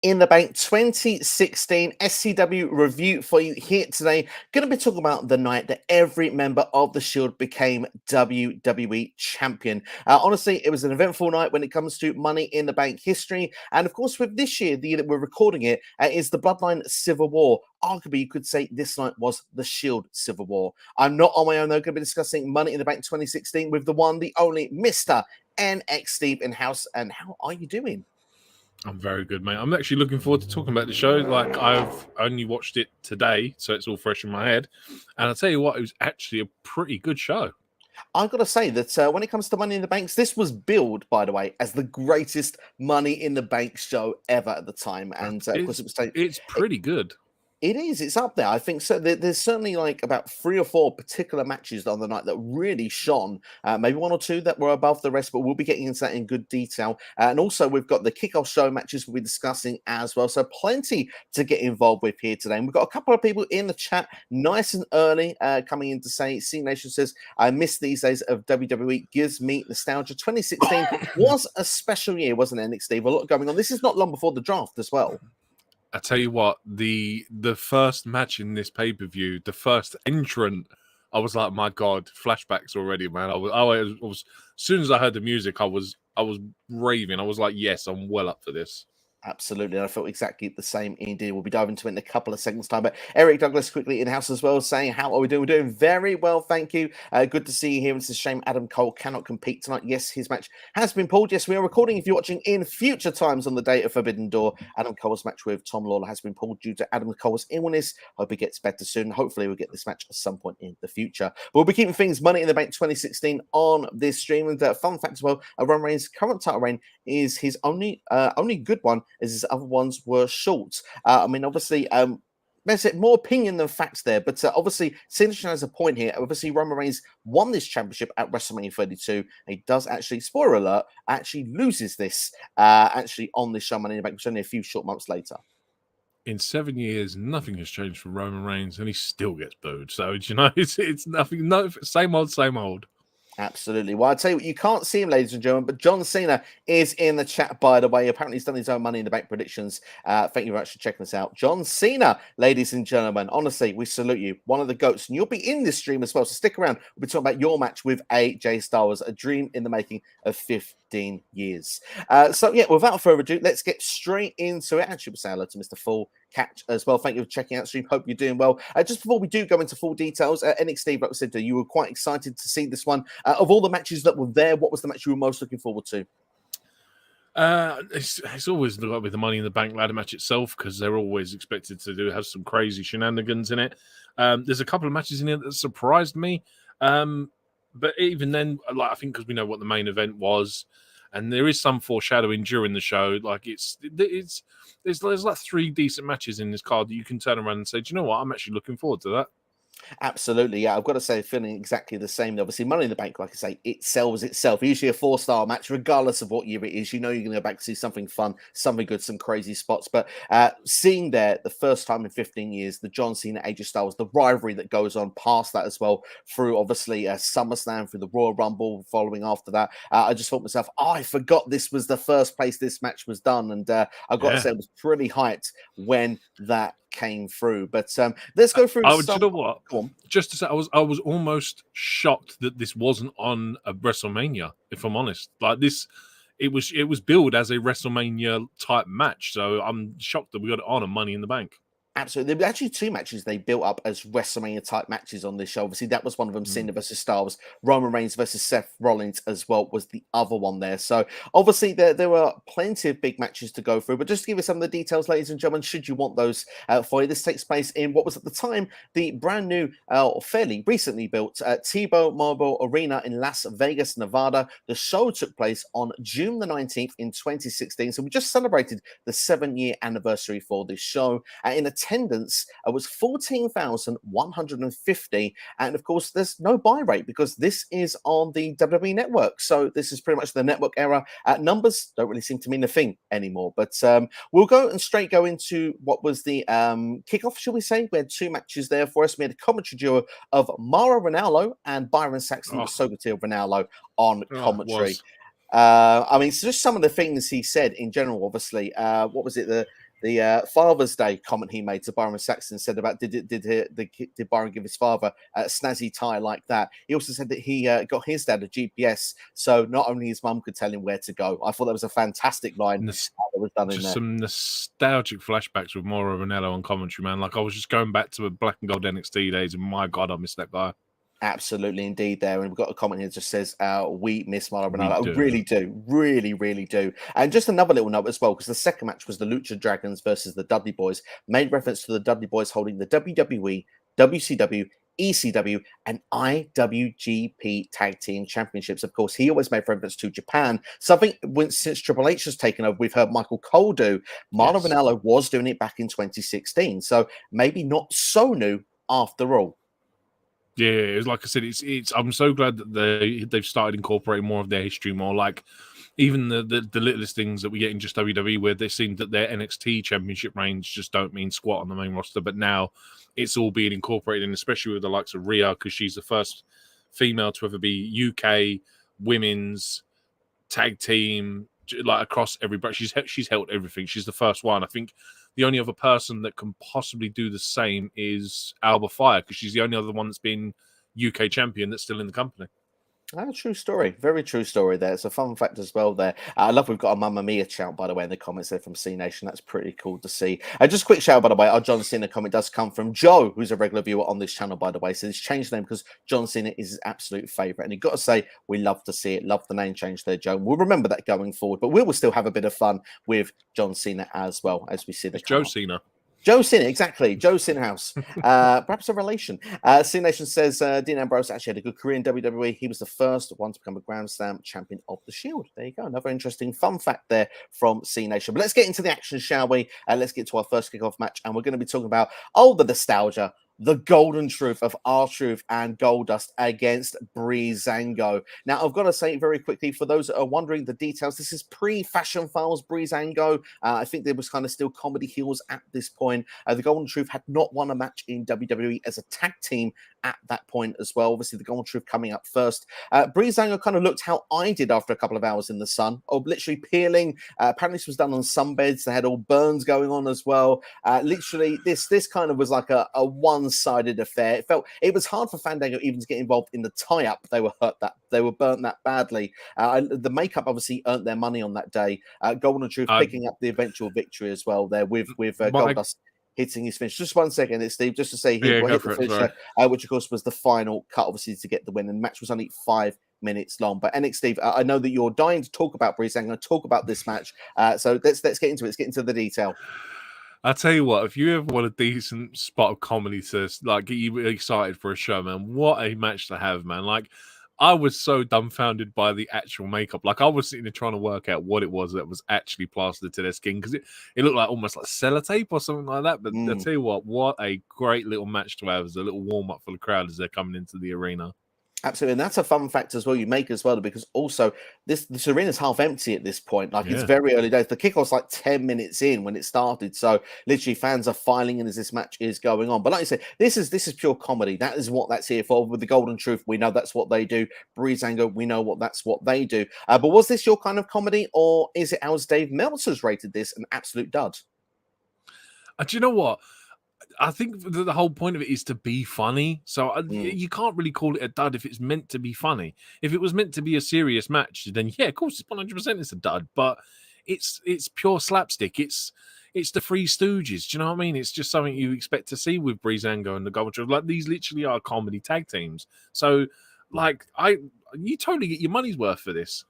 In the Bank 2016 SCW review for you here today. Going to be talking about the night that every member of the Shield became WWE champion. Honestly, it was an eventful night when it comes to Money in the Bank history. And of course, with this year, the year that we're recording it, is the Bloodline Civil War. Arguably, you could say this night was the Shield Civil War. I'm not on my own, though. Going to be discussing Money in the Bank 2016 with the one, the only Mr. NX Steve in house. And how are you doing? I'm very good, mate. I'm actually looking forward to talking about the show. Like, I've only watched it today, so it's all fresh in my head. And I'll tell you what, it was actually a pretty good show. I've got to say that when it comes to Money in the Banks, this was billed, by the way, as the greatest Money in the Bank show ever at the time. And of course, it's pretty good. It is. It's up there. I think so. There's certainly like about 3 or 4 particular matches on the night that really shone. Maybe 1 or 2 that were above the rest, but we'll be getting into that in good detail. And also, we've got the kickoff show matches we'll be discussing as well. So plenty to get involved with here today. And we've got a couple of people in the chat nice and early coming in to say, C Nation says, I miss these days of WWE. Gives me nostalgia. 2016 was a special year, wasn't it, Nick Steve? A lot going on. This is not long before the draft as well. I tell you what, the first match in this pay-per-view, the first entrant, I was like, my God, flashbacks already, man. I was as soon as I heard the music, I was raving. I was like, yes, I'm well up for this. Absolutely. I felt exactly the same indeed. We'll be diving into it in a couple of seconds' time. But Eric Douglas quickly in-house as well, saying, how are we doing? We're doing very well, thank you. Good to see you here. It's a shame Adam Cole cannot compete tonight. Yes, his match has been pulled. Yes, we are recording if you're watching in future times on the day of Forbidden Door. Adam Cole's match with Tom Lawler has been pulled due to Adam Cole's illness. Hope he gets better soon. Hopefully we'll get this match at some point in the future. But we'll be keeping things Money in the Bank 2016 on this stream. And fun fact as well, Roman Reigns' current title reign is his only good one, as his other ones were short. I mean, obviously, there's more opinion than facts there, but obviously, Cena has a point here. Obviously, Roman Reigns won this championship at WrestleMania 32. He does actually, spoiler alert, actually loses this actually on this show, Money in the Bank, which is only a few short months later. In 7 years, nothing has changed for Roman Reigns, and he still gets booed. So, you know, it's nothing, no, same old, same old. Absolutely. Well, I'll tell you what, you can't see him, ladies and gentlemen, but John Cena is in the chat, by the way. Apparently, he's done his own Money in the Bank predictions. Thank you very much for checking us out. John Cena, ladies and gentlemen, honestly, we salute you. One of the GOATs, and you'll be in this stream as well, so stick around. We'll be talking about your match with AJ Styles, a dream in the making of 15 years. So, yeah, without further ado, let's get straight into it. Actually, we'll say hello to Mr. Full Catch as well. Thank you for checking out stream. Hope you're doing well. Just before we do go into full details, NXT, like I said, you were quite excited to see this one. Of all the matches that were there, what was the match you were most looking forward to? It's always got to be the Money in the Bank ladder match itself, because they're always expected to have some crazy shenanigans in it. There's a couple of matches in here that surprised me, but even then, like, I think because we know what the main event was, and there is some foreshadowing during the show. Like there's like 3 decent matches in this card that you can turn around and say, do you know what? I'm actually looking forward to that. Absolutely, yeah. I've got to say, feeling exactly the same. Obviously, Money in the Bank, like I say, it sells itself. Usually a 4-star match, regardless of what year it is. You know you're going to go back to see something fun, something good, some crazy spots. But seeing there, the first time in 15 years, the John Cena, AJ Styles, the rivalry that goes on past that as well, through obviously SummerSlam, through the Royal Rumble, following after that, I just thought to myself, I forgot this was the first place this match was done. And I've got to say, it was pretty hyped when that came through. But let's go through. You know what? Just to say, I was almost shocked that this wasn't on a WrestleMania. If I'm honest, like this, it was billed as a WrestleMania type match. So I'm shocked that we got it on a Money in the Bank. Absolutely. There were actually 2 matches they built up as WrestleMania type matches on this show. Obviously, that was one of them, Cena versus Styles. Roman Reigns versus Seth Rollins as well was the other one there. So obviously there were plenty of big matches to go through. But just to give you some of the details, ladies and gentlemen, should you want those for you, this takes place in what was at the time the brand new, fairly recently built T-Mobile Mobile Arena in Las Vegas, Nevada. The show took place on June the 19th in 2016. So we just celebrated the 7-year anniversary for this show. In attendance was 14,150, and of course there's no buy rate because this is on the WWE network, so this is pretty much the network era. Numbers don't really seem to mean a thing anymore, but we'll go into what was the kickoff, shall we say. We had 2 matches there for us. We had a commentary duo of Mauro Ranallo and Byron Saxton, the Sogatil Ranallo on commentary. I mean, so just some of the things he said in general, obviously. What was it? the Father's Day comment he made to Byron Saxton said about did Byron give his father a snazzy tie like that? He also said that he got his dad a GPS, so not only his mum could tell him where to go. I thought that was a fantastic line that was done in there. Some nostalgic flashbacks with Mauro Ranallo on commentary, man. Like I was just going back to the black and gold NXT days, and my God, I missed that guy. Absolutely, indeed. There, and we've got a comment here that just says, "We miss Mauro Ranallo." I really do, really do. And just another little note as well, because the second match was the Lucha Dragons versus the Dudley Boyz. Made reference to the Dudley Boyz holding the WWE, WCW, ECW, and IWGP Tag Team Championships. Of course, he always made reference to Japan. Something since Triple H has taken over, we've heard Michael Cole do. Mauro Ranallo was doing it back in 2016, so maybe not so new after all. Yeah, it's like I said, it's. I'm so glad that they've started incorporating more of their history, more like even the littlest things that we get in just WWE, where they seem that their NXT championship reigns just don't mean squat on the main roster, but now it's all being incorporated, and especially with the likes of Rhea, because she's the first female to ever be UK women's tag team, like across every brand. She's held everything. She's the first one. I think the only other person that can possibly do the same is Alba Fire, because she's the only other one that's been UK champion that's still in the company. True story. Very true story there. It's a fun fact as well there. I love we've got a Mamma Mia shout, by the way, in the comments there from C Nation. That's pretty cool to see. Just a quick shout, by the way, our John Cena comment does come from Joe, who's a regular viewer on this channel, by the way. So he's changed the name because John Cena is his absolute favourite. And you've got to say, we love to see it. Love the name change there, Joe. We'll remember that going forward. But we will still have a bit of fun with John Cena as well as we see the Joe Cena. Joe Cena, exactly. Joe Cinehouse. Perhaps a relation. C Nation says Dean Ambrose actually had a good career in WWE. He was the first one to become a Grand Slam champion of the Shield. There you go. Another interesting fun fact there from C Nation. But let's get into the action, shall we? Let's get to our first kickoff match. And we're going to be talking about the nostalgia, the golden truth of R-Truth and Goldust against Breezango. Now, I've got to say very quickly, for those that are wondering the details, this is pre-Fashion Files Breezango. I think there was kind of still comedy heels at this point. The Golden Truth had not won a match in WWE as a tag team at that point as well. Obviously, the Golden Truth coming up first. Breezango kind of looked how I did after a couple of hours in the sun, literally peeling. Apparently, this was done on sunbeds. They had all burns going on as well. Literally, this kind of was like a one-sided affair. It was hard for Fandango even to get involved in the tie-up. They were burnt that badly. The makeup obviously earned their money on that day. Golden Truth picking up the eventual victory as well there with Goldust hitting his finish. Just 1 second, it's Steve, just to say he hit the finish, which of course was the final cut, obviously, to get the win. And the match was only 5 minutes long. But NXT, Steve, I know that you're dying to talk about Breezango, talk about this match. So let's get into it. Let's get into the detail. I'll tell you what, if you ever want a decent spot of comedy to like get you excited for a show, man, what a match to have, man. Like, I was so dumbfounded by the actual makeup. Like, I was sitting there trying to work out what it was that was actually plastered to their skin, because it looked like almost like sellotape or something like that. But I'll tell you what a great little match to have as a little warm-up for the crowd as they're coming into the arena. Absolutely, and that's a fun fact as well you make as well, because also this arena's half empty at this point. Like, it's very early days. The kickoff's like 10 minutes in when it started, so literally fans are filing in as this match is going on. But like I said, this is pure comedy. That is what that's here for. With the Golden Truth, we know that's what they do. Breezango, we know that's what they do. But was this your kind of comedy, or is it, as Dave Meltzer's rated this, an absolute dud? Do you know what? I think the whole point of it is to be funny. So you can't really call it a dud if it's meant to be funny. If it was meant to be a serious match, then yeah, of course, it's 100% it's a dud. But it's pure slapstick. It's the Three Stooges. Do you know what I mean? It's just something you expect to see with Breezango and the Golden Truth. Like, these literally are comedy tag teams. So, like, you totally get your money's worth for this.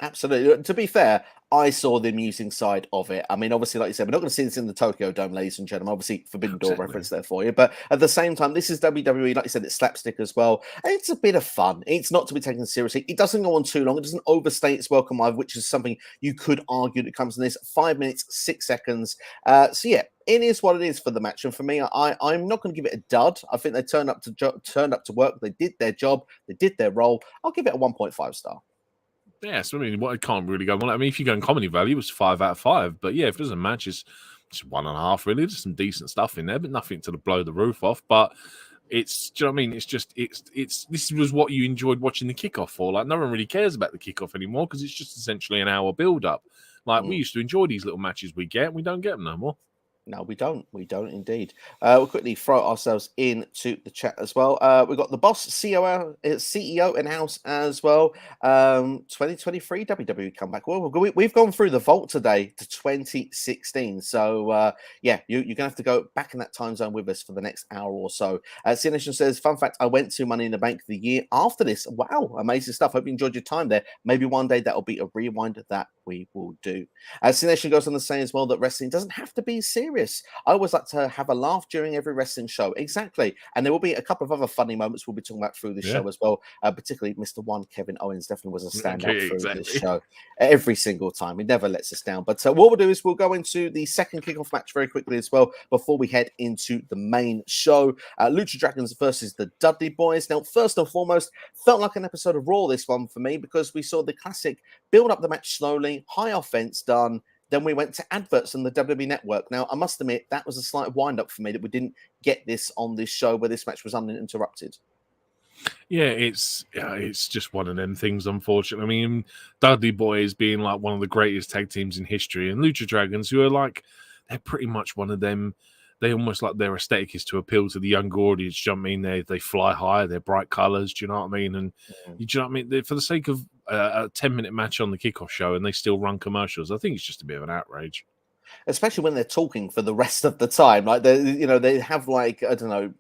Absolutely. To be fair, I saw the amusing side of it. I mean, obviously, like you said, we're not going to see this in the Tokyo Dome, ladies and gentlemen. Obviously, Forbidden Door reference there for you. But at the same time, this is WWE. Like you said, it's slapstick as well. And it's a bit of fun. It's not to be taken seriously. It doesn't go on too long. It doesn't overstay its welcome either, which is something you could argue that comes in this. 5 minutes, 6 seconds. So, yeah, it is what it is for the match. And for me, I'm not going to give it a dud. I think they turned up to work. They did their job. They did their role. I'll give it a 1.5 star. Yes, I mean, I can't really go on. I mean, if you go in comedy value, it was 5 out of 5. But yeah, if there's a match, it's 1.5, really. There's some decent stuff in there, but nothing to blow the roof off. But it's, do you know what I mean? It's just, this was what you enjoyed watching the kickoff for. Like, no one really cares about the kickoff anymore because it's just essentially an hour build up. Like, we used to enjoy these little matches we get, and we don't get them no more. No, we don't. We don't indeed. We'll quickly throw ourselves into the chat as well. We've got the boss, CEO in house as well. 2023 WWE comeback. Well, we've gone through the vault today to 2016. So, yeah, you're going to have to go back in that time zone with us for the next hour or so. C Nation says, fun fact, I went to Money in the Bank the year after this. Wow, amazing stuff. Hope you enjoyed your time there. Maybe one day that'll be a rewind that we will do. C Nation goes on to say as well that wrestling doesn't have to be serious. I always like to have a laugh during every wrestling show. Exactly. And there will be a couple of other funny moments we'll be talking about through this show as well. Particularly Mr. One, Kevin Owens, definitely was a standout through this show every single time. He never lets us down. But what we'll do is we'll go into the second kickoff match very quickly as well before we head into the main show. Lucha Dragons versus the Dudley Boyz. Now, first and foremost, felt like an episode of Raw, this one for me, because we saw the classic build up the match slowly, high offense done. Then we went to adverts on the WWE Network. Now, I must admit, that was a slight wind-up for me that we didn't get this on this show where this match was uninterrupted. Yeah, it's just one of them things, unfortunately. I mean, Dudley Boyz being like one of the greatest tag teams in history, and Lucha Dragons, who are like, they're pretty much one of them. They almost like their aesthetic is to appeal to the younger audience. Do you know what I mean? They fly high, they're bright colors. Do you know what I mean? And do you know what I mean? For the sake of a 10-minute match on the kickoff show, and they still run commercials, I think it's just a bit of an outrage. Especially when they're talking for the rest of the time. Like, they have, like, I don't know,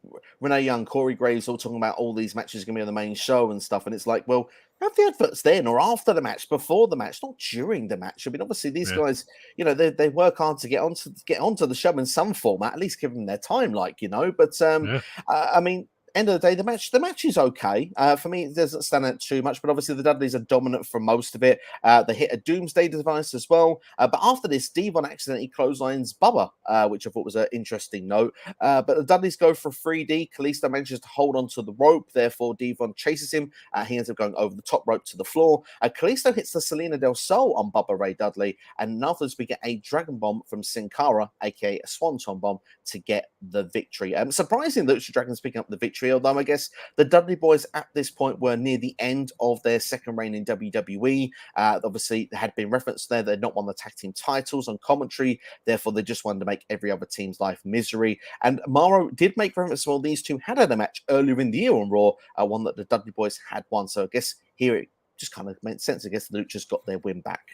Renee Young, Corey Graves all talking about all these matches going to be on the main show and stuff. And it's like, well, have the adverts then or after the match, before the match, not during the match. I mean, obviously, these guys, they work hard to get onto the show in some format, at least give them their time, But, I mean, end of the day, the match is okay. For me, it doesn't stand out too much, but obviously the Dudleys are dominant for most of it. They hit a Doomsday device as well. But after this, Devon accidentally clotheslines Bubba, which I thought was an interesting note. But the Dudleys go for 3D. Kalisto manages to hold onto the rope. Therefore, Devon chases him. He ends up going over the top rope to the floor. Kalisto hits the Selena del Sol on Bubba Ray Dudley. And afterwards, we get a Dragon Bomb from Sin Cara, a.k.a. a Swanton Bomb, to get the victory. Surprising that Lucha Dragons picking up the victory, although I guess the Dudley Boyz at this point were near the end of their second reign in WWE. Obviously, there had been reference there. They'd not won the tag team titles on commentary. Therefore, they just wanted to make every other team's life misery. And Mauro did make reference, well, these two had a match earlier in the year on Raw, one that the Dudley Boyz had won. So I guess here it just kind of made sense. I guess the Luchas got their win back.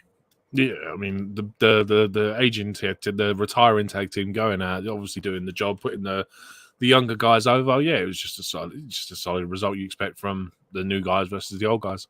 Yeah, I mean, the aging the retiring tag team going out, obviously doing the job, putting the younger guys over. Yeah, it was just a solid result you expect from the new guys versus the old guys.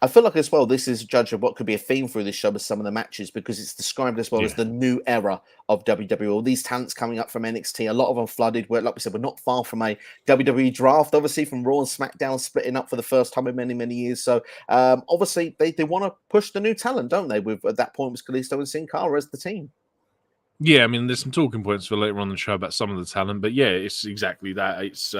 I feel like as well, this is a judge of what could be a theme through this show with some of the matches, because it's described as well as the new era of WWE. All these talents coming up from NXT, a lot of them flooded. Where, like we said, we're not far from a WWE draft, obviously, from Raw and SmackDown splitting up for the first time in many, many years. So obviously, they want to push the new talent, don't they? With at that point was Kalisto and Sin Cara as the team. Yeah, I mean, there's some talking points for later on the show about some of the talent, but yeah, it's exactly that. It's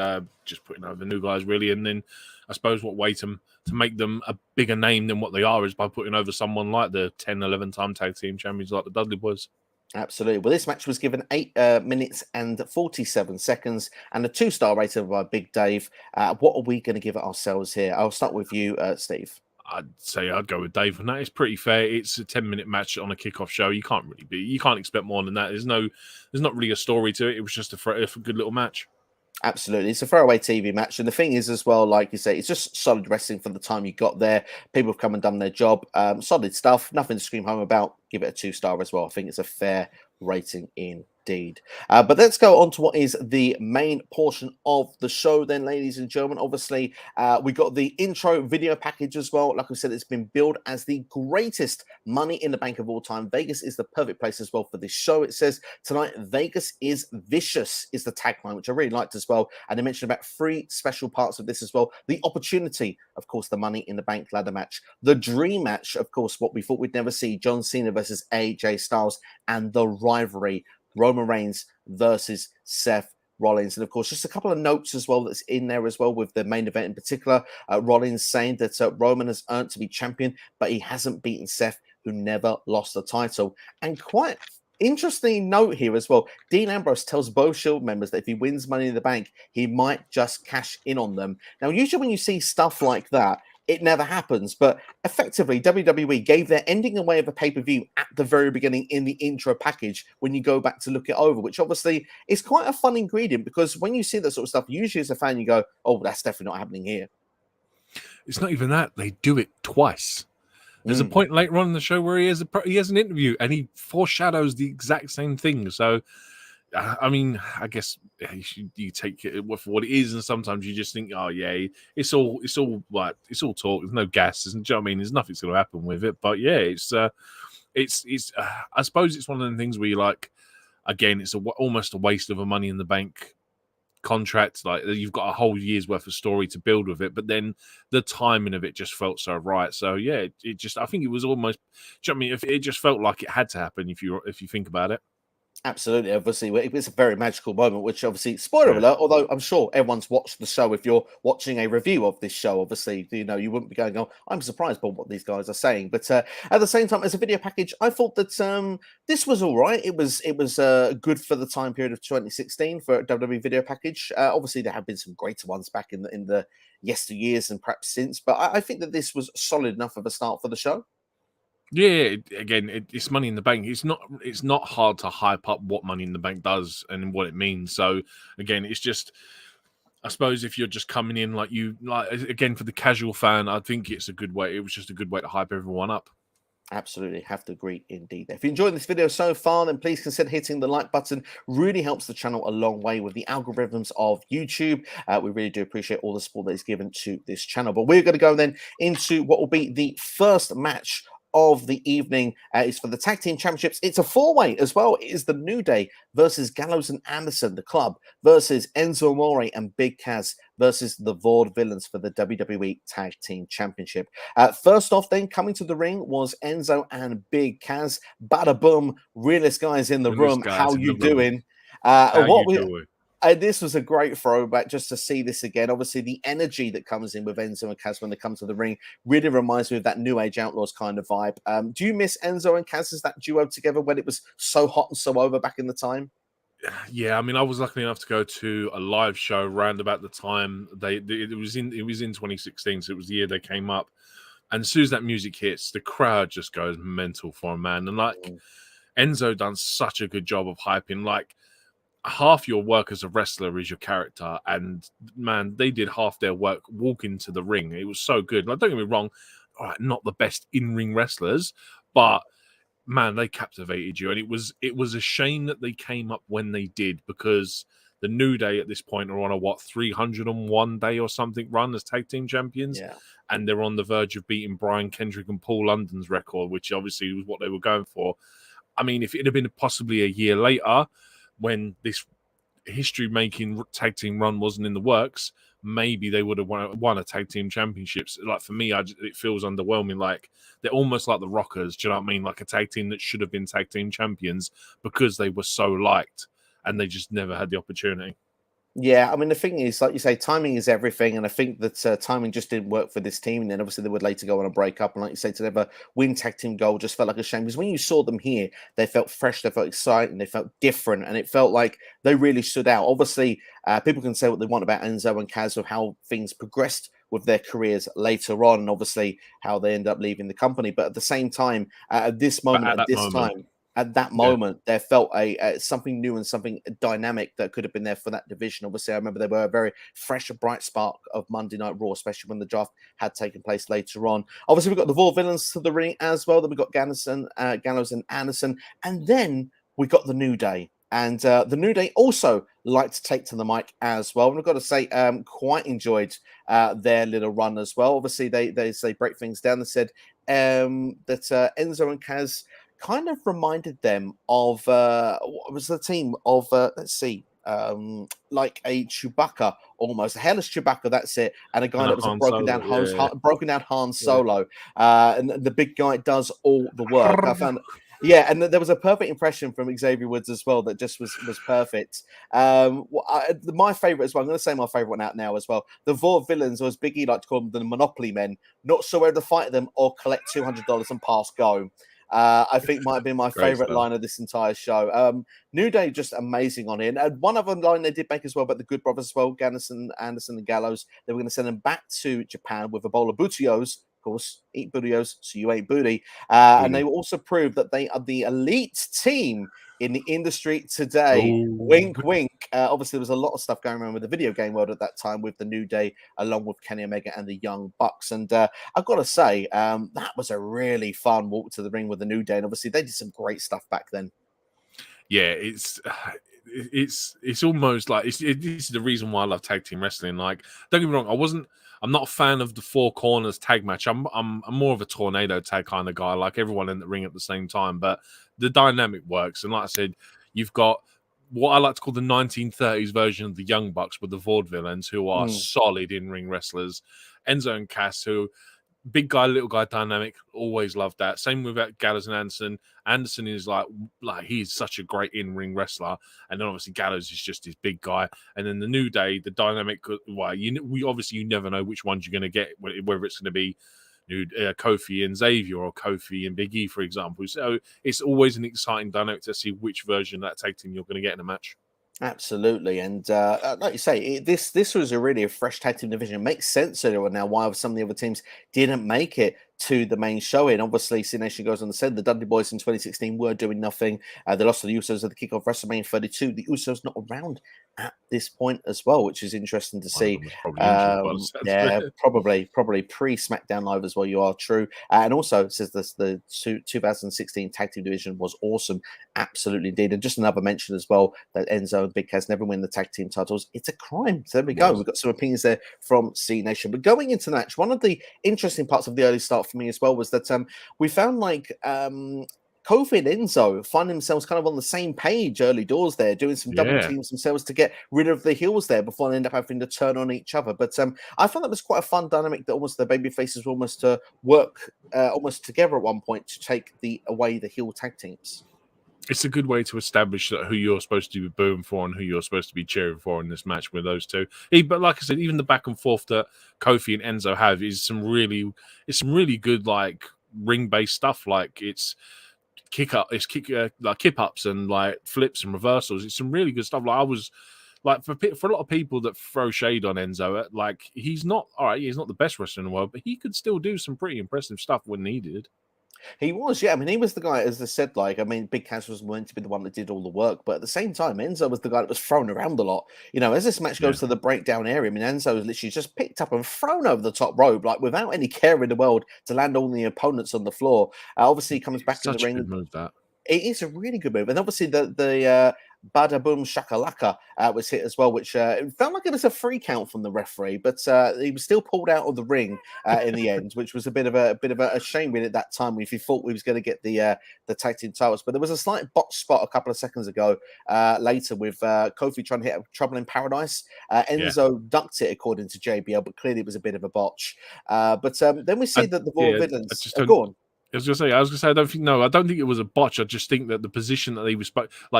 just putting over the new guys, really, and then I suppose what way to make them a bigger name than what they are is by putting over someone like the 10, 11-time tag team champions like the Dudley Boyz. Absolutely. Well, this match was given 8 minutes and 47 seconds and a 2-star rating by Big Dave. What are we going to give it ourselves here? I'll start with you, Steve. I'd say I'd go with Dave on that. It's pretty fair. It's a 10-minute match on a kickoff show. You can't expect more than that. There's not really a story to it. It was just a good little match. Absolutely. It's a throwaway TV match. And the thing is as well, like you say, it's just solid wrestling for the time you got there. People have come and done their job. Solid stuff. Nothing to scream home about. Give it a 2-star as well. I think it's a fair rating indeed. But let's go on to what is the main portion of the show then, ladies and gentlemen. Obviously, we got the intro video package as well. Like I said, it's been billed as the greatest Money in the Bank of all time. Vegas is the perfect place as well for this show. It says tonight, Vegas is vicious is the tagline, which I really liked as well. And they mentioned about 3 special parts of this as well. The opportunity, of course, the Money in the Bank ladder match. The dream match, of course, what we thought we'd never see, John Cena versus AJ Styles, and the rivalry, Roman Reigns versus Seth Rollins. And of course, just a couple of notes as well that's in there as well with the main event in particular. Rollins saying that Roman has earned to be champion, but he hasn't beaten Seth, who never lost the title. And quite Interesting note here as well. Dean Ambrose tells both Shield members that if he wins Money in the Bank, he might just cash in on them. Now, usually when you see stuff like that, it never happens. But effectively, WWE gave their ending away of a pay-per-view at the very beginning in the intro package when you go back to look it over, which obviously is quite a fun ingredient because when you see that sort of stuff, usually as a fan, you go, oh, that's definitely not happening here. It's not even that. They do it twice. There's a point later on in the show where he has an interview and he foreshadows the exact same thing. So, I mean, I guess you take it for what it is, and sometimes you just think, oh yeah, it's all talk. There's no gas. Do you know what I mean? There's nothing's going to happen with it. But yeah, it's I suppose it's one of the things where you like. Again, it's almost a waste of a Money in the Bank contract. Like you've got a whole year's worth of story to build with it, but then the timing of it just felt so right. So yeah, it just, I think it was almost, do you know what I mean? If it just felt like it had to happen if you think about it. Absolutely, obviously, it's a very magical moment, which obviously, spoiler alert, although I'm sure everyone's watched the show. If you're watching a review of this show, obviously, you know, you wouldn't be going, oh, I'm surprised by what these guys are saying. But at the same time, as a video package, I thought that this was all right. It was good for the time period of 2016 for a WWE video package. Obviously, there have been some greater ones back in the yesteryears and perhaps since, but I think that this was solid enough of a start for the show. Yeah, again, it's Money in the Bank. It's not hard to hype up what Money in the Bank does and what it means. So again, it's just, I suppose if you're just coming in again, for the casual fan, I think it's a good way. It was just a good way to hype everyone up. Absolutely, have to agree indeed. If you enjoyed this video so far, then please consider hitting the like button. Really helps the channel a long way with the algorithms of YouTube. We really do appreciate all the support that is given to this channel. But we're going to go then into what will be the first match of the evening. Is for the tag team championships. It's a four-way as well. It is the New Day versus Gallows and Anderson, the club, versus Enzo Amore and Big Cass versus the Vaudevillians for the WWE Tag Team Championship. First off, then coming to the ring was Enzo and Big Cass. Bada boom, realest guys in the room. How you doing? This was a great throwback just to see this again. Obviously, the energy that comes in with Enzo and Kaz when they come to the ring really reminds me of that New Age Outlaws kind of vibe. Do you miss Enzo and Kaz as that duo together when it was so hot and so over back in the time? Yeah, I mean, I was lucky enough to go to a live show around about the time it was in 2016, so it was the year they came up. And as soon as that music hits, the crowd just goes mental for a man. And Enzo done such a good job of hyping. Like, half your work as a wrestler is your character, and man, they did half their work walking to the ring. It was so good. Like, don't get me wrong, all right, not the best in-ring wrestlers, but man, they captivated you. And it was a shame that they came up when they did, because the New Day at this point are on a 301 day or something run as tag team champions, and they're on the verge of beating Brian Kendrick and Paul London's record, which obviously was what they were going for. I mean, if it had been possibly a year later, when this history-making tag team run wasn't in the works, maybe they would have won a tag team championships. Like, for me, it feels underwhelming. Like, they're almost like the Rockers. Do you know what I mean? Like a tag team that should have been tag team champions because they were so liked, and they just never had the opportunity. Yeah, I mean, the thing is, like you say, timing is everything. And I think that timing just didn't work for this team. And then obviously they would later go on a breakup. And like you say, to never win tag team gold just felt like a shame. Because when you saw them here, they felt fresh, they felt exciting, they felt different. And it felt like they really stood out. Obviously, people can say what they want about Enzo and Kaz of how things progressed with their careers later on. And obviously how they end up leaving the company. But at the same time, at this moment, at that moment, there felt a something new and something dynamic that could have been there for that division. Obviously, I remember they were a very fresh and bright spark of Monday Night Raw, especially when the draft had taken place later on. Obviously, we've got the Vaudevillians to the ring as well. Then we've got Gallows and Anderson. And then we got the New Day. And the New Day also like to take to the mic as well. And I've got to say, quite enjoyed their little run as well. Obviously, they break things down. They said that Enzo and Kaz kind of reminded them of what was the team of like a Chewbacca, almost a hairless Chewbacca, that's it, and a guy that was a broken down Han Solo, and the big guy does all the work. I found and there was a perfect impression from Xavier Woods as well that just was perfect. My favorite as well, I'm going to say my favorite one out now as well, the Vaudevillians, or as Big E liked to call them, the Monopoly Men, not sure whether to fight them or collect $200 and pass go. I think might have been my Great favorite stuff. line of this entire show. New Day just amazing on it. And one other line they did make as well about the Good Brothers as well, Anderson and Gallows. They were going to send them back to Japan with a bowl of bootios. Of course, eat bootios, so you ain't booty. And they also proved that they are the elite team in the industry today. Ooh. Wink, wink. Obviously, there was a lot of stuff going around with the video game world at that time with the New Day, along with Kenny Omega and the Young Bucks. And I've got to say, that was a really fun walk to the ring with the New Day. And obviously, they did some great stuff back then. Yeah, it's almost like this is the reason why I love tag team wrestling. Like, don't get me wrong, I'm not a fan of the four corners tag match. I'm more of a tornado tag kind of guy, like everyone in the ring at the same time. But the dynamic works, and like I said, you've got what I like to call the 1930s version of the Young Bucks with the Vaudevillians, who are solid in-ring wrestlers. Enzo and Cass, who big guy, little guy dynamic, always loved that. Same with Gallows and Anderson. Anderson is like he's such a great in-ring wrestler, and then obviously Gallows is just his big guy. And then the New Day, the dynamic. You never know which ones you're going to get, whether it's going to be Kofi and Xavier or Kofi and Big E, for example. So it's always an exciting dynamic to see which version of that tag team you're going to get in a match. Absolutely, and like you say, this was a fresh tag team division. It makes sense now why some of the other teams didn't make it to the main showing. Obviously, C Nation goes on to say the Dudley Boyz in 2016 were doing nothing. They lost to the Usos at the kickoff WrestleMania 32. The Usos not around at this point as well, which is interesting to see. Yeah, probably pre SmackDown Live as well. You are true, and also it says the 2016 tag team division was awesome, absolutely indeed. And just another mention as well that Enzo and Big Cass never win the tag team titles. It's a crime. So there we go. We've got some opinions there from C Nation. But going into the match, one of the interesting parts of the early start for me as well was that we found Kofi and Enzo find themselves kind of on the same page early doors there, doing some double teams themselves to get rid of the heels there before they end up having to turn on each other. But I found that was quite a fun dynamic that almost the baby faces were almost to work almost together at one point to take away the heel tag teams. It's a good way to establish who you're supposed to be booing for and who you're supposed to be cheering for in this match with those two. But like I said, even the back and forth that Kofi and Enzo have is some really good like ring-based stuff. Like it's kip ups and like flips and reversals. It's some really good stuff. Like I was like for a lot of people that throw shade on Enzo, like he's not the best wrestler in the world, but he could still do some pretty impressive stuff when needed. He was, yeah. I mean, he was the guy, as I said, Big Cass was meant to be the one that did all the work, but at the same time, Enzo was the guy that was thrown around a lot. As this match goes to the breakdown area, I mean, Enzo was literally just picked up and thrown over the top rope, like without any care in the world to land all the opponents on the floor. Obviously, he comes back in the ring. Such a good move, that. It is a really good move. And obviously the Bada Boom Shakalaka was hit as well, which it felt like it was a free count from the referee, but he was still pulled out of the ring in the end, which was a bit of a shame really at that time if he thought we was going to get the tag team titles. But there was a slight botch spot a couple of seconds ago later with Kofi trying to hit Trouble in Paradise. Enzo ducked it according to JBL, but clearly it was a bit of a botch. But then we see that the Vaudevillians go on. I was gonna say, I don't think it was a botch. I just think that the position that he was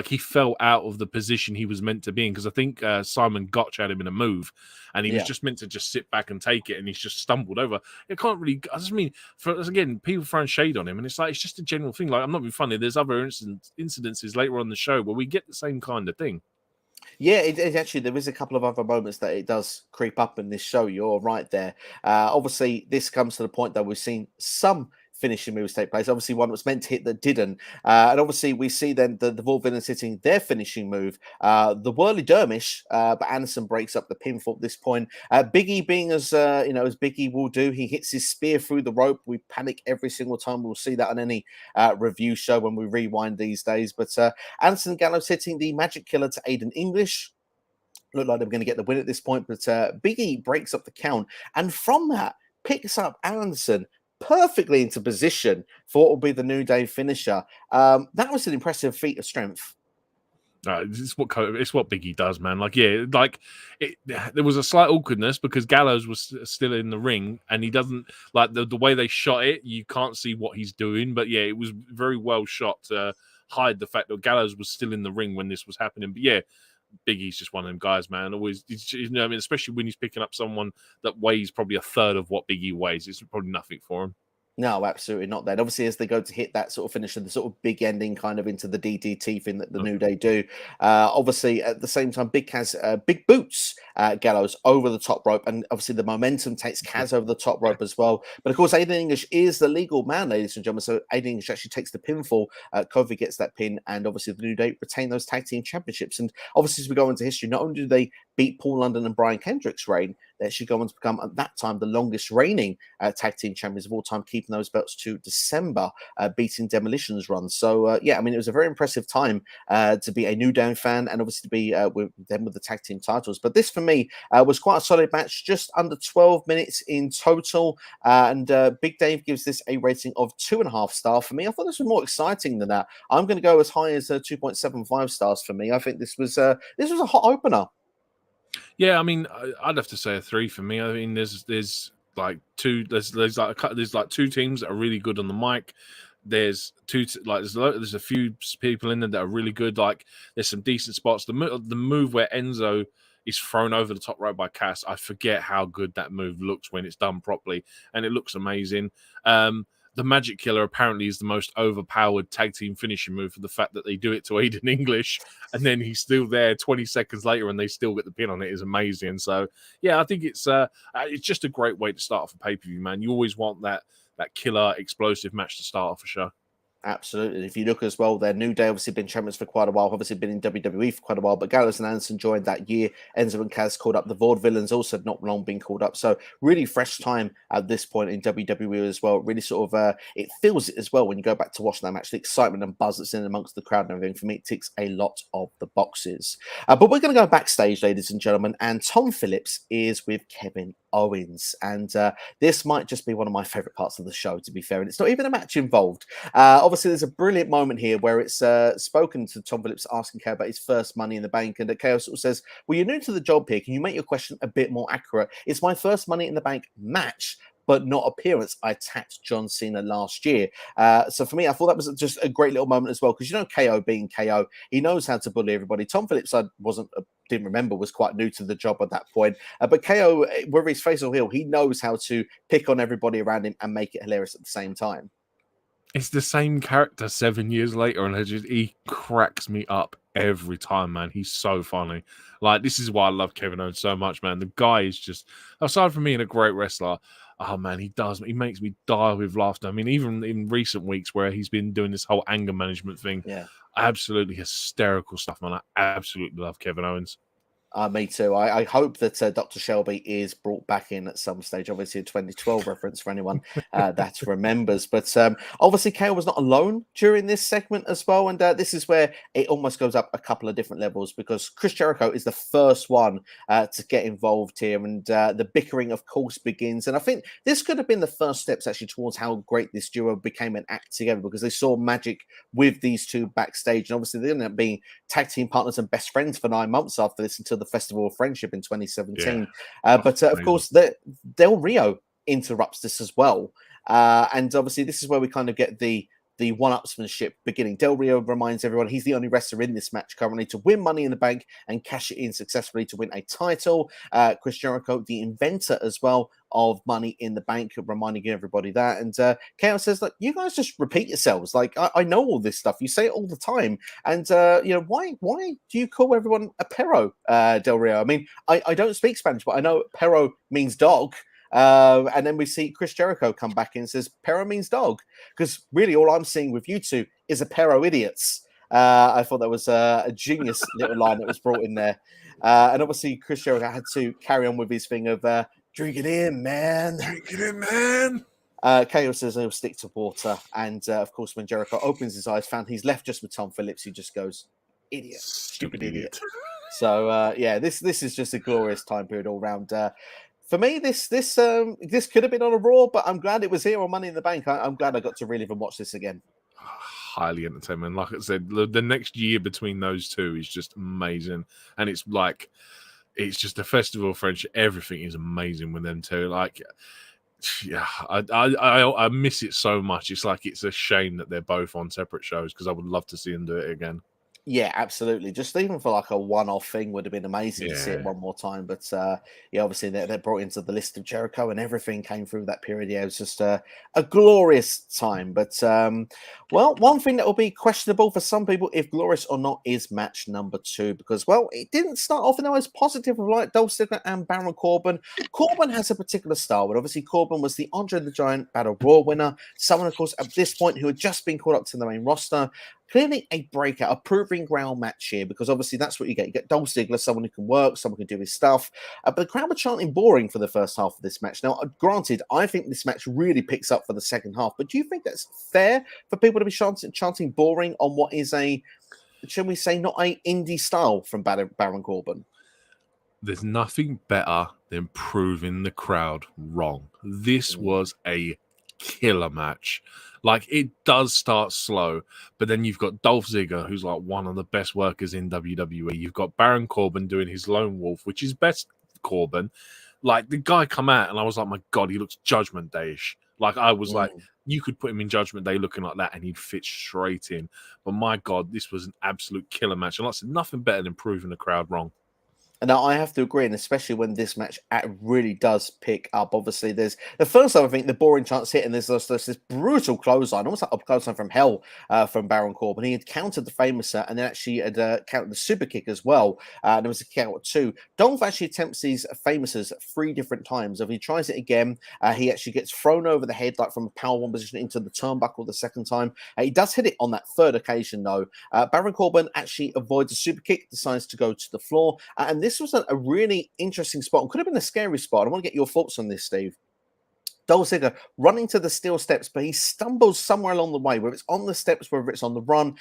he fell out of the position he was meant to be in, because I think Simon Gotch had him in a move, and he was just meant to just sit back and take it, and he's just stumbled over. It can't really. I just mean, again, people throwing shade on him, and it's just a general thing. Like, I'm not being funny. There's other incidences later on the show where we get the same kind of thing. Yeah, it actually, there is a couple of other moments that it does creep up in this show. You're right there. Obviously, this comes to the point that we've seen some finishing moves take place. Obviously, one was meant to hit that didn't. And obviously, we see then the Vaudevillains hitting their finishing move, the Whirly Dermish, but Anderson breaks up the pinfall at this point. Big E being as Big E will do, he hits his spear through the rope. We panic every single time. We'll see that on any review show when we rewind these days. But Anderson and Gallows hitting the Magic Killer to Aiden English. Looked like they were going to get the win at this point, but Big E breaks up the count. And from that, picks up Anderson perfectly into position for what will be the New Day finisher. That was an impressive feat of strength. It's what Big E does, man. There was a slight awkwardness because Gallows was still in the ring, and he doesn't the way they shot it. You can't see what he's doing, but yeah, it was very well shot to hide the fact that Gallows was still in the ring when this was happening. But yeah, Big E's just one of them guys, man. Always, especially when he's picking up someone that weighs probably a third of what Big E weighs. It's probably nothing for him. No, absolutely not. Then, obviously, as they go to hit that sort of finish and the sort of big ending, kind of into the DDT thing that the New Day do. Obviously, at the same time, Big Kaz, big boots Gallows over the top rope, and obviously the momentum takes Kaz over the top rope as well. But of course, Aiden English is the legal man, ladies and gentlemen. So Aiden English actually takes the pinfall. Kofi gets that pin, and obviously the New Day retain those tag team championships. And obviously, as we go into history, not only do they beat Paul London and Brian Kendrick's reign, they actually go on to become at that time the longest reigning tag team champions of all time, keeping those belts to December, beating Demolition's run. So yeah, I mean, it was a very impressive time to be a New Day fan, and obviously to be with them with the tag team titles. But this for me was quite a solid match, just under 12 minutes in total, and Big Dave gives this a rating of 2.5 stars for me. I thought this was more exciting than that. I'm going to go as high as 2.75 stars for me. I think this was a hot opener. Yeah, I mean, I'd have to say a 3 for me. I mean, there's like two teams that are really good on the mic. There's there's a few people in there that are really good. Like there's some decent spots. The move where Enzo is thrown over the top rope by Cass, I forget how good that move looks when it's done properly, and it looks amazing. The Magic Killer apparently is the most overpowered tag team finishing move for the fact that they do it to Aiden English, and then he's still there 20 seconds later and they still get the pin on it is amazing. So, yeah, I think it's just a great way to start off a pay-per-view, man. You always want that killer, explosive match to start off a show. Absolutely. If you look as well, their New Day obviously been champions for quite a while, obviously been in WWE for quite a while, but Gallows and Anderson joined that year. Enzo and Kaz called up. The Vaudevillians also not long been called up. So really fresh time at this point in WWE as well. Really sort of, it feels it as well when you go back to watching that match, the excitement and buzz that's in amongst the crowd and everything. For me, it ticks a lot of the boxes. But we're going to go backstage, ladies and gentlemen, and Tom Phillips is with Kevin Owens. And this might just be one of my favorite parts of the show, to be fair. And it's not even a match involved. Obviously, there's a brilliant moment here where it's spoken to Tom Phillips asking Kay about his first Money in the Bank. And Kay sort of says, well, you're new to the job here. Can you make your question a bit more accurate? It's my first Money in the Bank match, but not appearance. I attacked John Cena last year. So for me, I thought that was just a great little moment as well, because you know KO being KO, he knows how to bully everybody. Tom Phillips, I didn't remember, was quite new to the job at that point. But KO, whether he's face or heel, he knows how to pick on everybody around him and make it hilarious at the same time. It's the same character 7 years later, and he cracks me up every time, man. He's so funny. Like, this is why I love Kevin Owens so much, man. The guy is just, aside from being a great wrestler, oh man, he makes me die with laughter. I mean, even in recent weeks where he's been doing this whole anger management thing, absolutely hysterical stuff, man. I absolutely love Kevin Owens. Me too. I hope that Dr. Shelby is brought back in at some stage. Obviously, a 2012 reference for anyone that remembers. But obviously, KO was not alone during this segment as well. And this is where it almost goes up a couple of different levels, because Chris Jericho is the first one to get involved here. And the bickering, of course, begins. And I think this could have been the first steps actually towards how great this duo became an act together, because they saw magic with these two backstage. And obviously, they ended up being tag team partners and best friends for 9 months after this, until the Festival of Friendship in 2017. But of course, Del Rio interrupts this as well. And obviously, this is where we kind of get the one-upsmanship beginning. Del Rio reminds everyone he's the only wrestler in this match currently to win Money in the Bank and cash it in successfully to win a title. Chris Jericho, the inventor as well of Money in the Bank, reminding everybody that. And Chaos says, look, you guys just repeat yourselves. Like, I know all this stuff. You say it all the time. And, why do you call everyone a perro, Del Rio? I mean, I don't speak Spanish, but I know perro means dog. And then we see Chris Jericho come back in and says, perro means dog. Because really all I'm seeing with you two is a pair of idiots. I thought that was a genius little line that was brought in there. And obviously Chris Jericho had to carry on with his thing of, drink it in, man. Drink it in, man. KO says he'll stick to water. And, of course, when Jericho opens his eyes, found he's left just with Tom Phillips, he just goes, idiot. Stupid idiot. So, this is just a glorious time period all round. For me, this could have been on a Raw, but I'm glad it was here on Money in the Bank. I'm glad I got to relive and watch this again. Highly entertaining. Like I said, the next year between those two is just amazing. And it's just a festival of friendship. Everything is amazing with them two. Like, yeah, I miss it so much. It's like it's a shame that they're both on separate shows, because I would love to see them do it again. Yeah, absolutely. Just even for like a one-off thing would have been amazing to see it Yeah. one more time. But yeah, obviously they're brought into the list of Jericho and everything came through that period. Yeah, it was just a glorious time. But well, one thing that will be questionable for some people, if glorious or not, is match number 2 because well, it didn't start off in the most positive of light. Dolph Ziggler and Baron Corbin. Corbin has a particular style, but obviously Corbin was the Andre the Giant Battle Royal winner. Someone, of course, at this point who had just been called up to the main roster. Clearly a breakout, a proving ground match here, because obviously that's what you get. You get Dolph Ziggler, someone who can work, someone who can do his stuff. But the crowd were chanting boring for the first half of this match. Now, granted, I think this match really picks up for the second half, but do you think that's fair for people to be chanting boring on what is a, shall we say, not a indie style from Baron Corbin? There's nothing better than proving the crowd wrong. This was a killer match. Like, it does start slow, but then you've got Dolph Ziggler, who's like one of the best workers in WWE. You've got Baron Corbin doing his lone wolf, which is best Corbin. Like, the guy come out, and I was like, my God, he looks Judgment Day-ish. Like, I was like, you could put him in Judgment Day looking like that, and he'd fit straight in. But my God, this was an absolute killer match. And like I said, nothing better than proving the crowd wrong. And I have to agree, and especially when this match really does pick up. Obviously, there's the first time I think the boring chance hit, and there's this brutal clothesline, almost like a clothesline from hell from Baron Corbin. He had countered the famous and then actually had countered the super kick as well. There was a count 2. Dolph actually attempts these famouses 3 different times. If he tries it again, he actually gets thrown over the head, like from a powerbomb position into the turnbuckle the second time. He does hit it on that third occasion, though. Baron Corbin actually avoids a super kick, decides to go to the floor, and this was a really interesting spot and could have been a scary spot. I want to get your thoughts on this, Steve. Dolph Ziggler running to the steel steps, but he stumbles somewhere along the way, whether it's on the steps, whether it's on the run.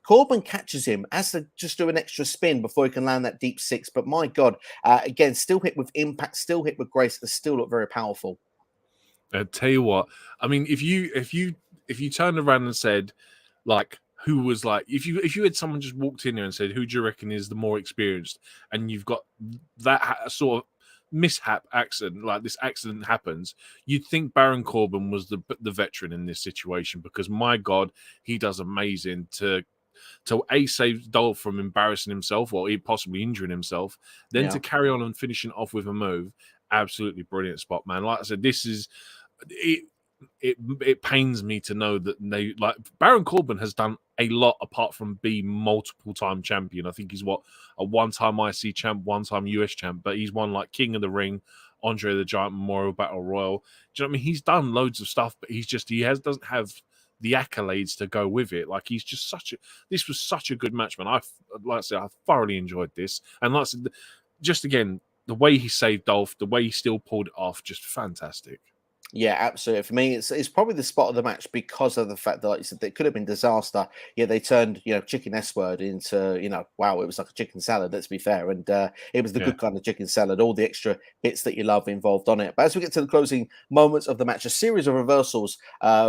Corbin catches him, has to just do an extra spin before he can land that deep 6. But my God, again, still hit with impact, still hit with grace, and still look very powerful. I tell you what, I mean, if you turned around and said, like, who was like, if you had someone just walked in there and said, who do you reckon is the more experienced, and you've got that sort of mishap accident, like this accident happens, you'd think Baron Corbin was the veteran in this situation, because my God, he does amazing to save Dolph from embarrassing himself or possibly injuring himself, then to carry on and finishing off with a move. Absolutely brilliant spot, man. Like I said, this is it. It pains me to know that they, like, Baron Corbin has done a lot apart from be multiple time champion. I think he's a 1-time IC champ, 1-time US champ, but he's won like King of the Ring, Andre the Giant Memorial Battle Royal. Do you know what I mean? He's done loads of stuff, but doesn't have the accolades to go with it. Like, he's just this was such a good match, man. Like I said, I thoroughly enjoyed this, and like I said, just again, the way he saved Dolph, the way he still pulled it off, just fantastic. Yeah, absolutely. For me, it's probably the spot of the match because of the fact that, like you said, it could have been disaster. Yeah, they turned, chicken S word into, wow, it was like a chicken salad, let's be fair. And it was the good kind of chicken salad, all the extra bits that you love involved on it. But as we get to the closing moments of the match, a series of reversals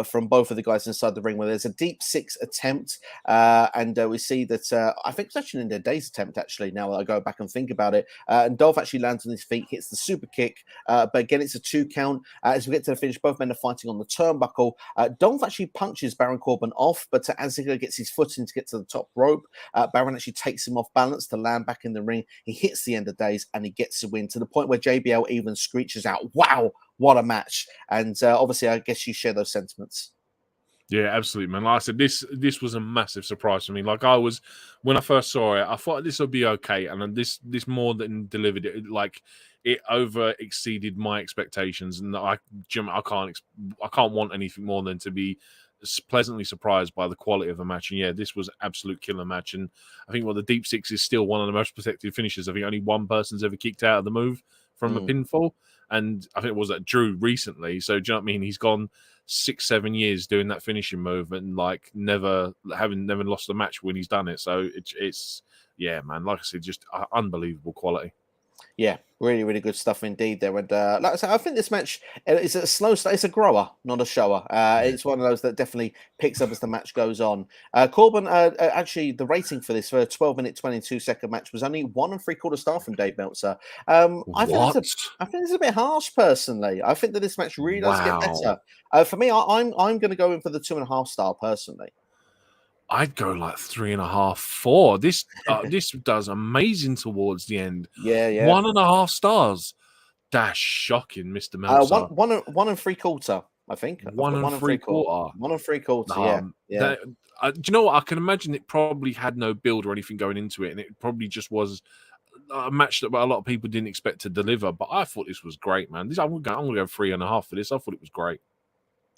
from both of the guys inside the ring, where there's a deep 6 attempt. And we see that, I think it's actually in their day's attempt, actually, now that I go back and think about it. And Dolph actually lands on his feet, hits the super kick. But again, it's a 2 count. As we get to the finish, both men are fighting on the turnbuckle. Dolph actually punches Baron Corbin off, but as Ziggler gets his foot in to get to the top rope, Baron actually takes him off balance to land back in the ring. He hits the end of days and he gets the win, to the point where JBL even screeches out, "Wow, what a match!" And obviously, I guess you share those sentiments. Yeah, absolutely, man. Like I said, this was a massive surprise for me. Like, when I first saw it, I thought this would be okay, and then this more than delivered it. Like, it over exceeded my expectations, and I can't want anything more than to be pleasantly surprised by the quality of the match. And yeah, this was an absolute killer match. And I think the deep 6 is still one of the most protected finishes. I think only one person's ever kicked out of the move from a pinfall, and I think it was at Drew recently. So do you know what I mean? He's gone 6-7 years doing that finishing move and like never lost a match when he's done it. So it's yeah, man. Like I said, just unbelievable quality. Yeah, really, really good stuff indeed there. And like I said, I think this match is a slow start. It's a grower, not a shower. It's one of those that definitely picks up as the match goes on. Corbin, actually, the rating for this, for a 12-minute, 22-second match, was only 1 3/4 star from Dave Meltzer. I think it's a bit harsh, personally. I think that this match really does get better. For me, I'm going to go in for the 2.5 star, personally. I'd go like 3.5, 4. This does amazing towards the end. Yeah. 1.5 stars. That's shocking, Mr. Meltzer. One and three quarter, I think. I've got 1.75. 1 3/4. Yeah. Do you know what? I can imagine it probably had no build or anything going into it, and it probably just was a match that a lot of people didn't expect to deliver. But I thought this was great, man. I'm gonna go 3.5 for this. I thought it was great.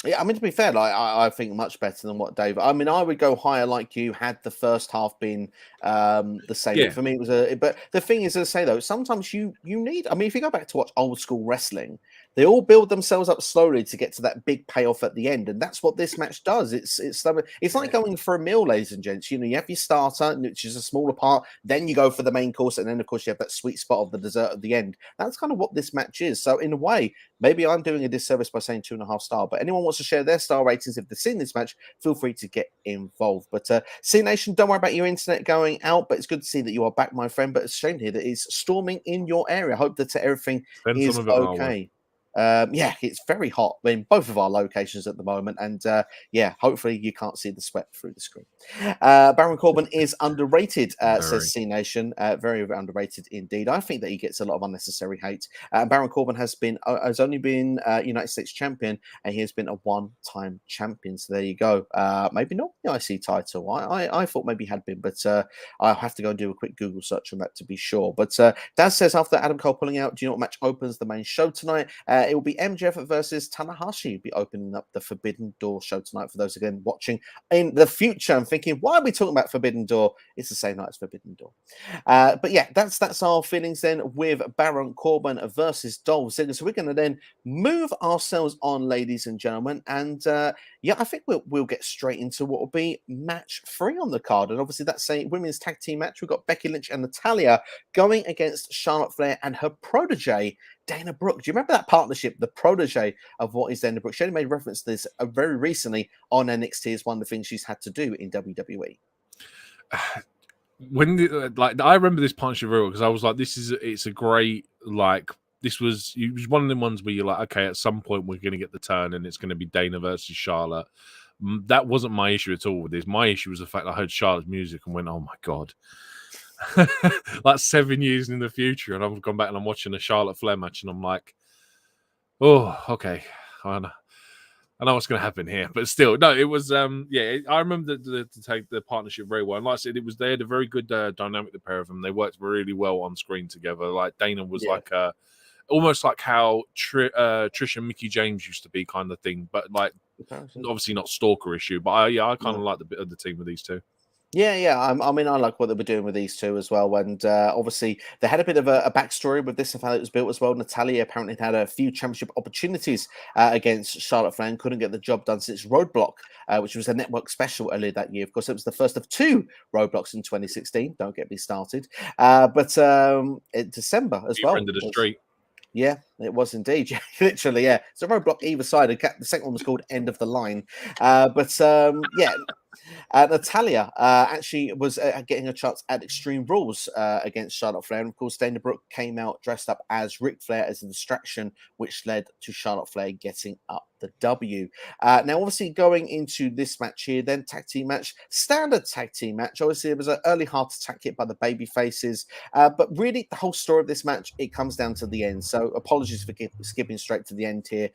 Yeah, I mean, to be fair, like I think much better than what Dave. I mean, I would go higher like you had the first half been the same. Yeah. For me, it was a. But the thing is, as I say though, sometimes you need. I mean, if you go back to watch old school wrestling, they all build themselves up slowly to get to that big payoff at the end, and that's what this match does. It's like going for a meal, ladies and gents. You know, you have your starter, which is a smaller part, then you go for the main course, and then of course you have that sweet spot of the dessert at the end. That's kind of what this match is. So in a way, maybe I'm doing a disservice by saying 2.5 star, but anyone wants to share their star ratings if they've seen this match, feel free to get involved. But C Nation, don't worry about your internet going out, but it's good to see that you are back, my friend. But it's a shame here that it's storming in your area. Hope that everything is okay. Yeah, it's very hot in both of our locations at the moment, and yeah, hopefully you can't see the sweat through the screen. Baron Corbin is underrated, says C Nation. Very underrated indeed. I think that he gets a lot of unnecessary hate. Baron Corbin has only been United States champion, and he has been a one-time champion. So there you go. Maybe not the IC title. I thought maybe he had been, but I'll have to go and do a quick Google search on that to be sure. But Daz says after Adam Cole pulling out, do you know what match opens the main show tonight? It will be MJF versus Tanahashi. Be opening up the Forbidden Door show tonight. For those again watching in the future and thinking, why are we talking about Forbidden Door? It's the same night as Forbidden Door. But yeah, that's our feelings then with Baron Corbin versus Dolph Ziggler. So we're going to then move ourselves on, ladies and gentlemen, and yeah, I think we'll get straight into what will be match 3 on the card, and obviously that's a women's tag team match. We've got Becky Lynch and Natalya going against Charlotte Flair and her protege Dana Brooke. Do you remember that partnership, the protege of what is Dana Brooke? She only made reference to this very recently on NXT as one of the things she's had to do in WWE. I remember this partnership very well because I was like, it's a great, like, it was one of the ones where you're like, okay, at some point we're going to get the turn and it's going to be Dana versus Charlotte. That wasn't my issue at all with this. My issue was the fact I heard Charlotte's music and went, oh my God. Like 7 years in the future, and I've gone back and I'm watching a Charlotte Flair match, and I'm like, oh, okay, I know what's going to happen here, but still, no, it was, yeah, I remember to take the partnership very well, and like I said, they had a very good dynamic, the pair of them. They worked really well on screen together. Like Dana was like almost like how Trish and Mickey James used to be, kind of thing, but like obviously not stalker issue. But I kind of like the bit of the team with these two. Yeah. I mean, I like what they were doing with these two as well. And obviously, they had a bit of a backstory with this of how it was built as well. Natalya apparently had a few championship opportunities against Charlotte Flair and couldn't get the job done since Roadblock, which was a network special earlier that year. Of course, it was the first of 2 Roadblocks in 2016. Don't get me started. But in December as well. End of the street. Yeah, it was indeed. Yeah, literally, yeah. So roadblock either side. The second one was called End of the Line. Yeah. Natalya actually was getting a chance at Extreme Rules against Charlotte Flair. And of course, Dana Brooke came out dressed up as Ric Flair as a distraction, which led to Charlotte Flair getting up the W. Now, obviously, going into this match here, then tag team match, standard tag team match. Obviously, it was an early heart attack hit by the baby faces. But really, the whole story of this match, it comes down to the end. So apologies for skipping straight to the end here.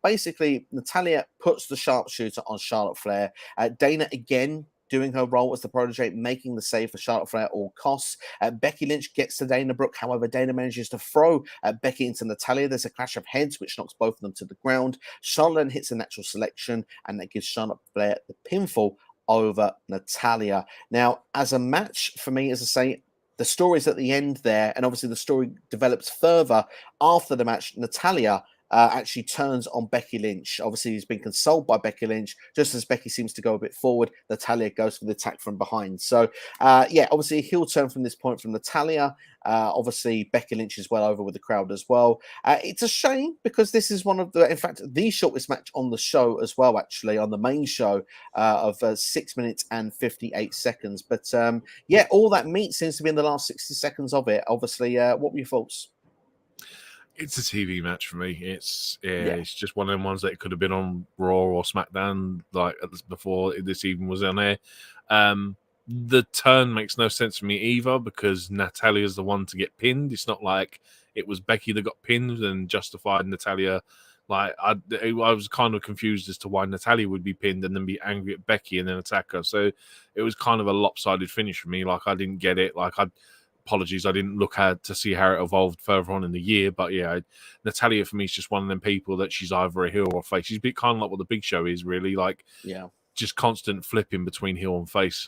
Basically, Natalya puts the sharpshooter on Charlotte Flair. Dana again doing her role as the protege, making the save for Charlotte Flair at all costs. Becky Lynch gets to Dana Brooke. However, Dana manages to throw Becky into Natalya. There's a clash of heads, which knocks both of them to the ground. Charlotte hits a natural selection, and that gives Charlotte Flair the pinfall over Natalya. Now, as a match, for me, as I say, the story's at the end there, and obviously the story develops further after the match. Natalya actually turns on Becky Lynch. Obviously, he's been consoled by Becky Lynch. Just as Becky seems to go a bit forward, Natalya goes for the attack from behind. So, yeah, obviously a heel turn from this point from Natalya. Obviously, Becky Lynch is well over with the crowd as well. It's a shame because this is one of in fact, the shortest match on the show as well, actually, on the main show of 6 minutes and 58 seconds. But, yeah, all that meat seems to be in the last 60 seconds of it. Obviously, what were your thoughts? It's a TV match for me. It's Yeah. it's just one of them ones that could have been on Raw or SmackDown before this even was on air. The turn makes no sense for me either because Natalya is the one to get pinned. It's not like it was Becky that got pinned and justified Natalya. Like I was kind of confused as to why Natalya would be pinned and then be angry at Becky and then attack her. So it was kind of a lopsided finish for me. Like I didn't get it. Apologies, I didn't look at to see how it evolved further on in the year. But yeah, Natalya for me is just one of them people that she's either a heel or a face. She's a bit kind of like what the Big Show is, really. Like, just constant flipping between heel and face.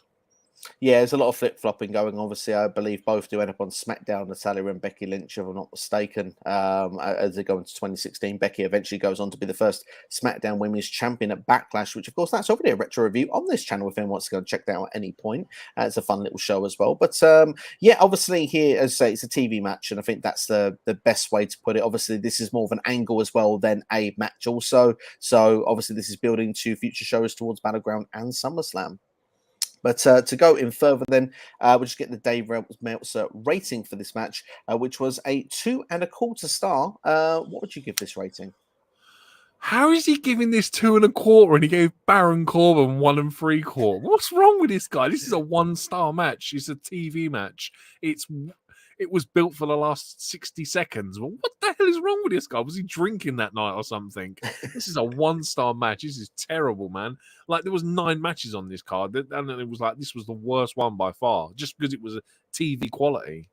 Yeah, there's a lot of flip-flopping going. Obviously, I believe both do end up on SmackDown, Natalya and Becky Lynch, if I'm not mistaken, as they go into 2016. Becky eventually goes on to be the first SmackDown Women's Champion at Backlash, which, of course, that's already a retro review on this channel if anyone wants to go and check that out at any point. It's a fun little show as well. But, yeah, obviously here, as I say, it's a TV match, and I think that's the best way to put it. Obviously, this is more of an angle as well than a match also. So, obviously, this is building to future shows towards Battleground and SummerSlam. But to go in further, then we'll just get the Dave Meltzer rating for this match, which was a 2.25 star. What would you give this rating? How is he giving this 2.25 and he gave Baron Corbin 1.75? What's wrong with this guy? This is a 1-star match. It's a TV match. It was built for the last 60 seconds. Well, what the hell is wrong with this guy? Was he drinking that night or something? This is a 1-star match. This is terrible, man. Like, there was 9 matches on this card, and it was like, this was the worst one by far, just because it was a TV quality.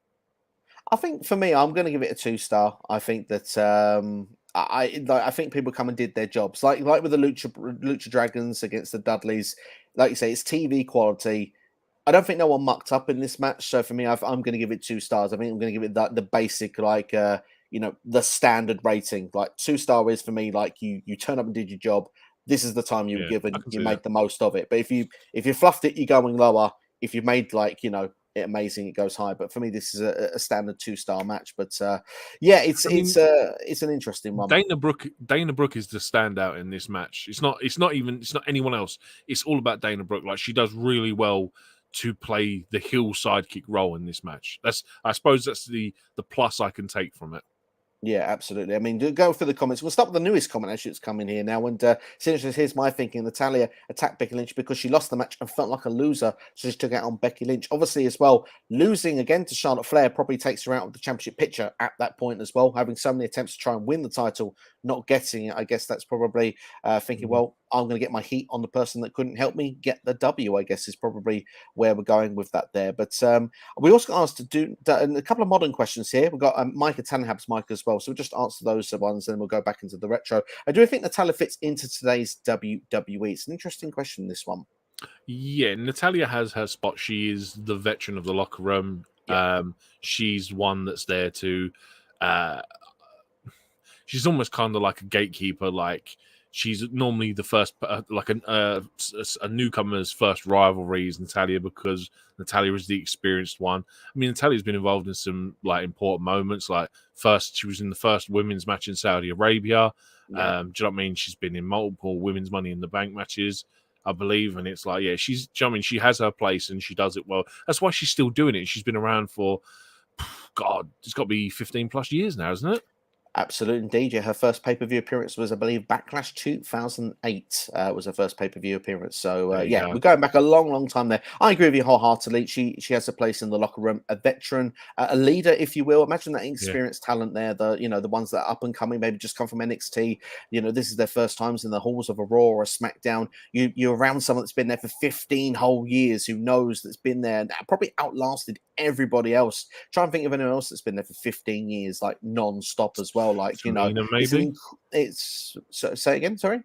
I think for me, I'm going to give it a 2-star. I think that I think people come and did their jobs, like with the Lucha Dragons against the Dudleys. Like you say, it's TV quality. I don't think no one mucked up in this match. So for me, I'm going to give it 2 stars. I think I'm going to give it the basic, like, the standard rating. Like 2-star is for me, like you turn up and did your job. This is the time you were given. You made the most of it. But if you fluffed it, you're going lower. If you made it amazing, it goes high. But for me, this is a standard 2-star match. But yeah, it's an interesting one. Dana Brooke is the standout in this match. It's not anyone else. It's all about Dana Brooke. Like, she does really well to play the heel sidekick role in this match. I suppose that's the plus I can take from it. Yeah, absolutely. I mean, go through the comments. We'll start with the newest comment actually that's coming here now. And here's my thinking. Natalya attacked Becky Lynch because she lost the match and felt like a loser, so she took it out on Becky Lynch. Obviously, as well, losing again to Charlotte Flair probably takes her out of the championship picture at that point as well. Having so many attempts to try and win the title, not getting it, I guess that's probably thinking, well, I'm going to get my heat on the person that couldn't help me get the W, I guess, is probably where we're going with that there. But we also got asked to do a couple of modern questions here. We've got Micah Tannenhab's mic as well. So we'll just answer those ones, and then we'll go back into the retro. I do think Natalya fits into today's WWE. It's an interesting question, this one. Yeah, Natalya has her spot. She is the veteran of the locker room. Yeah. She's one that's there to... she's almost kind of like a gatekeeper, like... She's normally the first, like a newcomer's first rivalry is Natalya, because Natalya is the experienced one. I mean, Natalya's been involved in some like important moments. Like she was in the first women's match in Saudi Arabia. Yeah. Do you know what I mean? She's been in multiple women's Money in the Bank matches, I believe. And it's like, yeah, she has her place and she does it well. That's why she's still doing it. She's been around for, God, it's got to be 15 plus years now, isn't it? Absolutely, indeed. Yeah, her first pay-per-view appearance was, I believe, Backlash 2008 was her first pay-per-view appearance. So, we're going back a long, long time there. I agree with you wholeheartedly. She has a place in the locker room, a veteran, a leader, if you will. Imagine that experienced talent there, the ones that are up and coming, maybe just come from NXT. This is their first times in the halls of a Raw or a SmackDown. You're around someone that's been there for 15 whole years, who knows that's been there and probably outlasted everybody else. Try and think of anyone else that's been there for 15 years, like non-stop as well. Like, Tamina, maybe. Say again, sorry.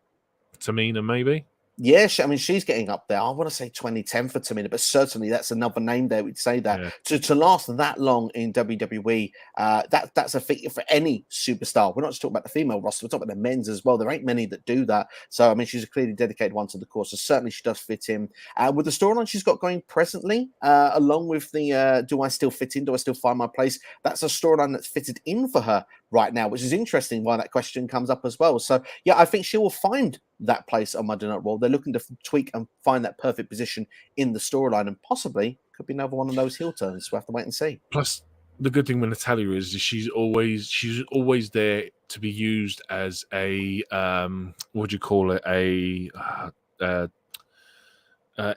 Tamina, maybe. Yeah, she's getting up there. I want to say 2010 for Tamina, but certainly that's another name there. We'd say that to last that long in WWE, that's a feat for any superstar. We're not just talking about the female roster; we're talking about the men's as well. There ain't many that do that. So, I mean, she's a clearly dedicated one to the cause. So certainly she does fit in with the storyline she's got going presently, along with the "Do I still fit in? Do I still find my place?" That's a storyline that's fitted in for her right now, which is interesting why that question comes up as well. So, yeah, I think she will find that place on Monday Night Raw. They're looking to tweak and find that perfect position in the storyline, and possibly could be another one of those heel turns. We'll have to wait and see. Plus, the good thing with Natalya is she's always there to be used as a what do you call it, a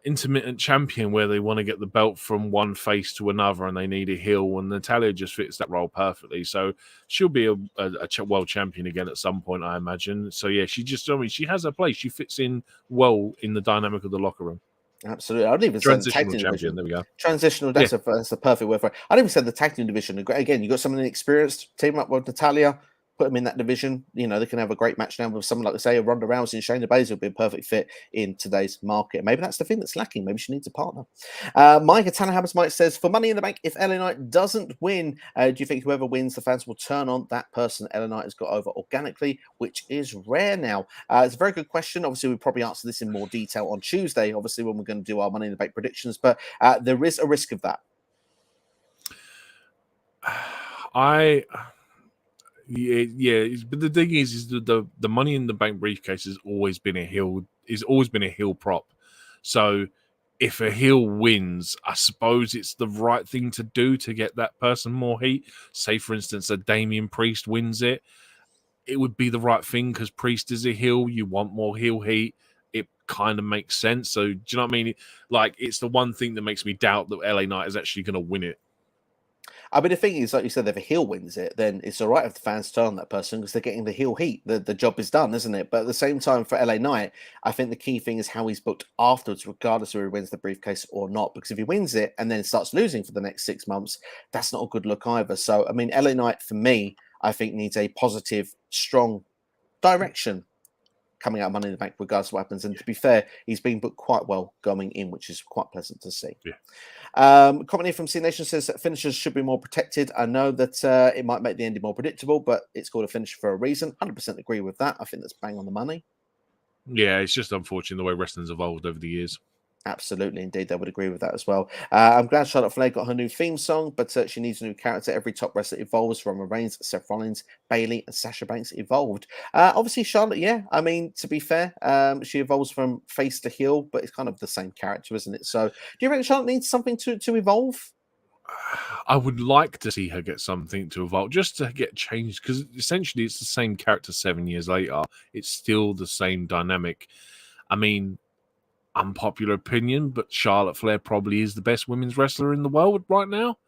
intermittent champion where they want to get the belt from one face to another and they need a heel, and Natalya just fits that role perfectly. So she'll be a world champion again at some point, I imagine. So yeah, she has a place. She fits in well in the dynamic of the locker room. Absolutely. I'd even say the tag Transitional team champion. division. There we go. Transitional, that's a perfect word for it. I'd even say the tag team division. Again, you've got someone experienced, team up with Natalya, put them in that division. You know, they can have a great match now with someone like, say, a Ronda Rousey and Shayna Baszler would be a perfect fit in today's market. Maybe that's the thing that's lacking. Maybe she needs a partner. Mike Tanahabas Mike says, for Money in the Bank, if LA Knight doesn't win, do you think whoever wins, the fans will turn on that person LA Knight has got over organically, which is rare now? It's a very good question. Obviously, we'll probably answer this in more detail on Tuesday, obviously, when we're going to do our Money in the Bank predictions, but there is a risk of that. Yeah, but the thing is the Money in the Bank briefcase has always been a heel prop. So if a heel wins, I suppose it's the right thing to do to get that person more heat. Say, for instance, a Damian Priest wins it. It would be the right thing because Priest is a heel. You want more heel heat. It kind of makes sense. So do you know what I mean? Like, it's the one thing that makes me doubt that LA Knight is actually going to win it. I mean, the thing is, like you said, if a heel wins it, then it's all right if the fans turn on that person because they're getting the heel heat. The job is done, isn't it? But at the same time, for LA Knight, I think the key thing is how he's booked afterwards, regardless of whether he wins the briefcase or not. Because if he wins it and then starts losing for the next 6 months, that's not a good look either. So, I mean, LA Knight, for me, I think needs a positive, strong direction coming out of Money in the Bank, regardless of what happens. And to be fair, he's been booked quite well going in, which is quite pleasant to see. Yeah. Comment here from C Nation says that finishers should be more protected. I know that it might make the ending more predictable, but it's called a finish for a reason. 100% agree with that. I think that's bang on the money. Yeah, it's just unfortunate the way wrestling's evolved over the years. Absolutely, indeed, I would agree with that as well. I'm glad Charlotte Flair got her new theme song, but she needs a new character. Every top wrestler evolves. Roman Reigns, Seth Rollins, Bayley, and Sasha Banks evolved. Obviously, Charlotte, yeah. I mean, to be fair, she evolves from face to heel, but it's kind of the same character, isn't it? So, do you reckon Charlotte needs something to evolve? I would like to see her get something to evolve, just to get changed, because essentially it's the same character 7 years later. It's still the same dynamic. I mean, unpopular opinion, but Charlotte Flair probably is the best women's wrestler in the world right now.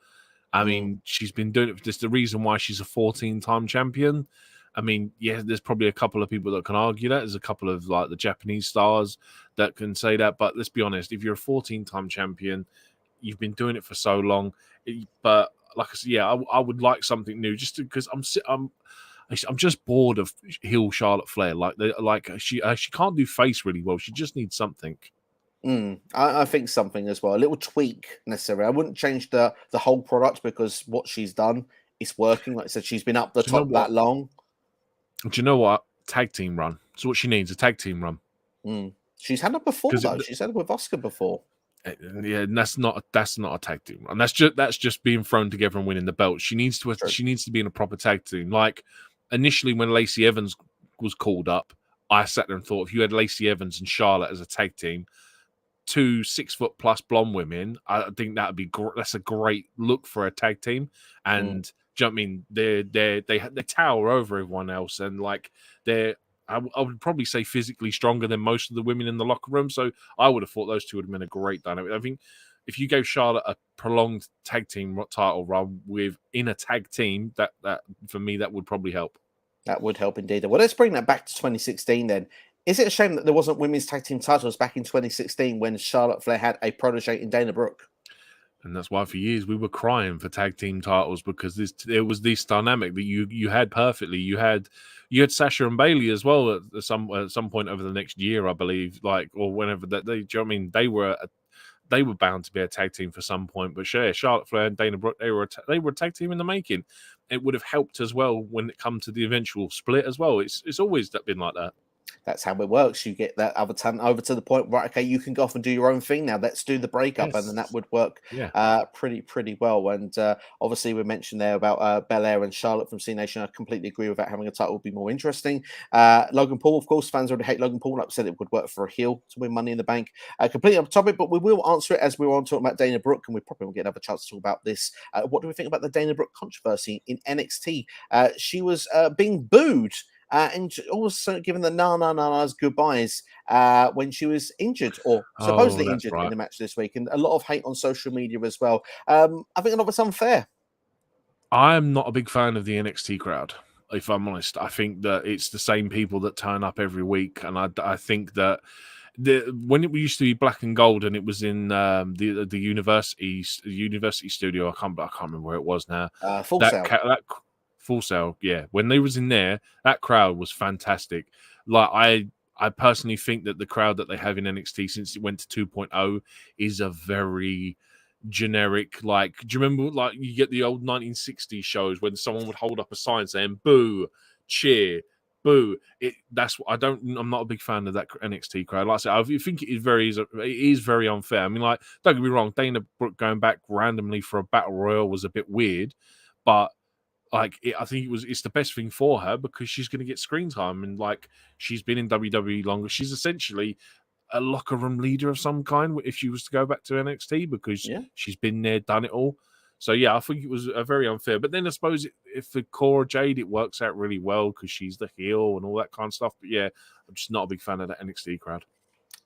I mean, she's been doing it for this. The reason why she's a 14-time champion. I mean, yeah, there's probably a couple of people that can argue that. There's a couple of like the Japanese stars that can say that. But let's be honest, if you're a 14-time champion, you've been doing it for so long. But like I said, yeah, I would like something new, just because I'm just bored of heel Charlotte Flair. Like she can't do face really well. She just needs something. I think something as well, a little tweak necessary. I wouldn't change the whole product because what she's done is working. Like I said, she's been up the top that long. Do you know what? Tag team run. So what she needs, a tag team run. She's had it before though. She's had it with Oscar before. Yeah, and that's not a tag team run. That's just being thrown together and winning the belt. She needs to be in a proper tag team. Like initially when Lacey Evans was called up, I sat there and thought, if you had Lacey Evans and Charlotte as a tag team, 2 6-foot+ blonde women, I think that would be that's a great look for a tag team. And do you know what I mean? They tower over everyone else, and like I would probably say physically stronger than most of the women in the locker room. So I would have thought those two would have been a great dynamic. I think if you gave Charlotte a prolonged tag team title run in a tag team, that for me that would probably help. That would help indeed. Well, let's bring that back to 2016 then. Is it a shame that there wasn't women's tag team titles back in 2016 when Charlotte Flair had a protege in Dana Brooke? And that's why for years we were crying for tag team titles, because there was this dynamic that you had perfectly. You had Sasha and Bayley as well at some point over the next year, I believe, or whenever that they. Do you know what I mean? They were bound to be a tag team for some point. But yeah, Charlotte Flair and Dana Brooke, they were a tag team in the making. It would have helped as well when it comes to the eventual split as well. It's always been like that. That's how it works. You get that other talent over to the point, right? Okay, you can go off and do your own thing now. Let's do the breakup, and then that would work pretty well. And obviously, we mentioned there about Belair and Charlotte from C Nation. I completely agree with that. Having a title would be more interesting. Logan Paul, of course, fans already hate Logan Paul. Like I said, it would work for a heel to win Money in the Bank. Completely off topic, but we will answer it as we were on talking about Dana Brooke, and we probably will get another chance to talk about this. What do we think about the Dana Brooke controversy in NXT? She was being booed. And also given the na-na-na-na's goodbyes when she was injured or supposedly injured in the match this week. And a lot of hate on social media as well. I think a lot of it's unfair. I'm not a big fan of the NXT crowd, if I'm honest. I think that it's the same people that turn up every week. And I think that when it used to be black and gold and it was in the university studio, I can't remember where it was now. Full Sail. Full Sail, yeah. When they was in there, that crowd was fantastic. Like I personally think that the crowd that they have in NXT since it went to 2.0 is a very generic, like, do you remember, like, you get the old 1960s shows when someone would hold up a sign saying boo, cheer, boo? I'm not a big fan of that NXT crowd. Like I said, I think it is very unfair. I mean, like, don't get me wrong, Dana Brooke going back randomly for a battle royal was a bit weird, but I think it's the best thing for her because she's going to get screen time, and like, she's been in WWE longer. She's essentially a locker room leader of some kind if she was to go back to NXT because she's been there, done it all. So yeah, I think it was very unfair. But then I suppose if for Cora Jade, it works out really well because she's the heel and all that kind of stuff. But yeah, I'm just not a big fan of that NXT crowd.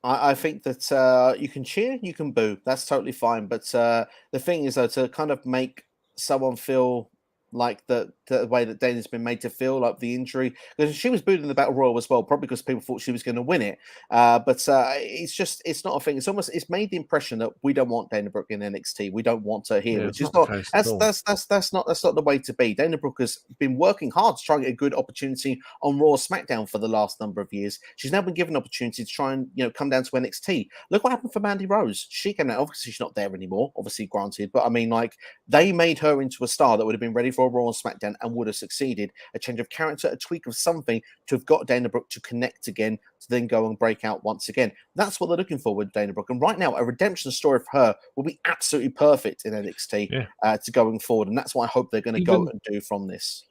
I think that you can cheer, you can boo. That's totally fine. But the thing is, though, to kind of make someone feel like the way that Dana's been made to feel, like the injury, because she was booed in the Battle Royal as well, probably because people thought she was going to win it. But it's not a thing. It's made the impression that we don't want Dana Brooke in NXT. We don't want her here, which is not. That's not the way to be. Dana Brooke has been working hard to try and get a good opportunity on Raw or SmackDown for the last number of years. She's now been given an opportunity to try and come down to NXT. Look what happened for Mandy Rose. She came out. Obviously, she's not there anymore. Obviously, granted, but I mean, like, they made her into a star that would have been ready for Raw and SmackDown and would have succeeded. A change of character, a tweak of something to have got Dana Brooke to connect again, to then go and break out once again. That's what they're looking for with Dana Brooke. And right now, a redemption story for her will be absolutely perfect in NXT to going forward. And that's what I hope they're going to go and do from this.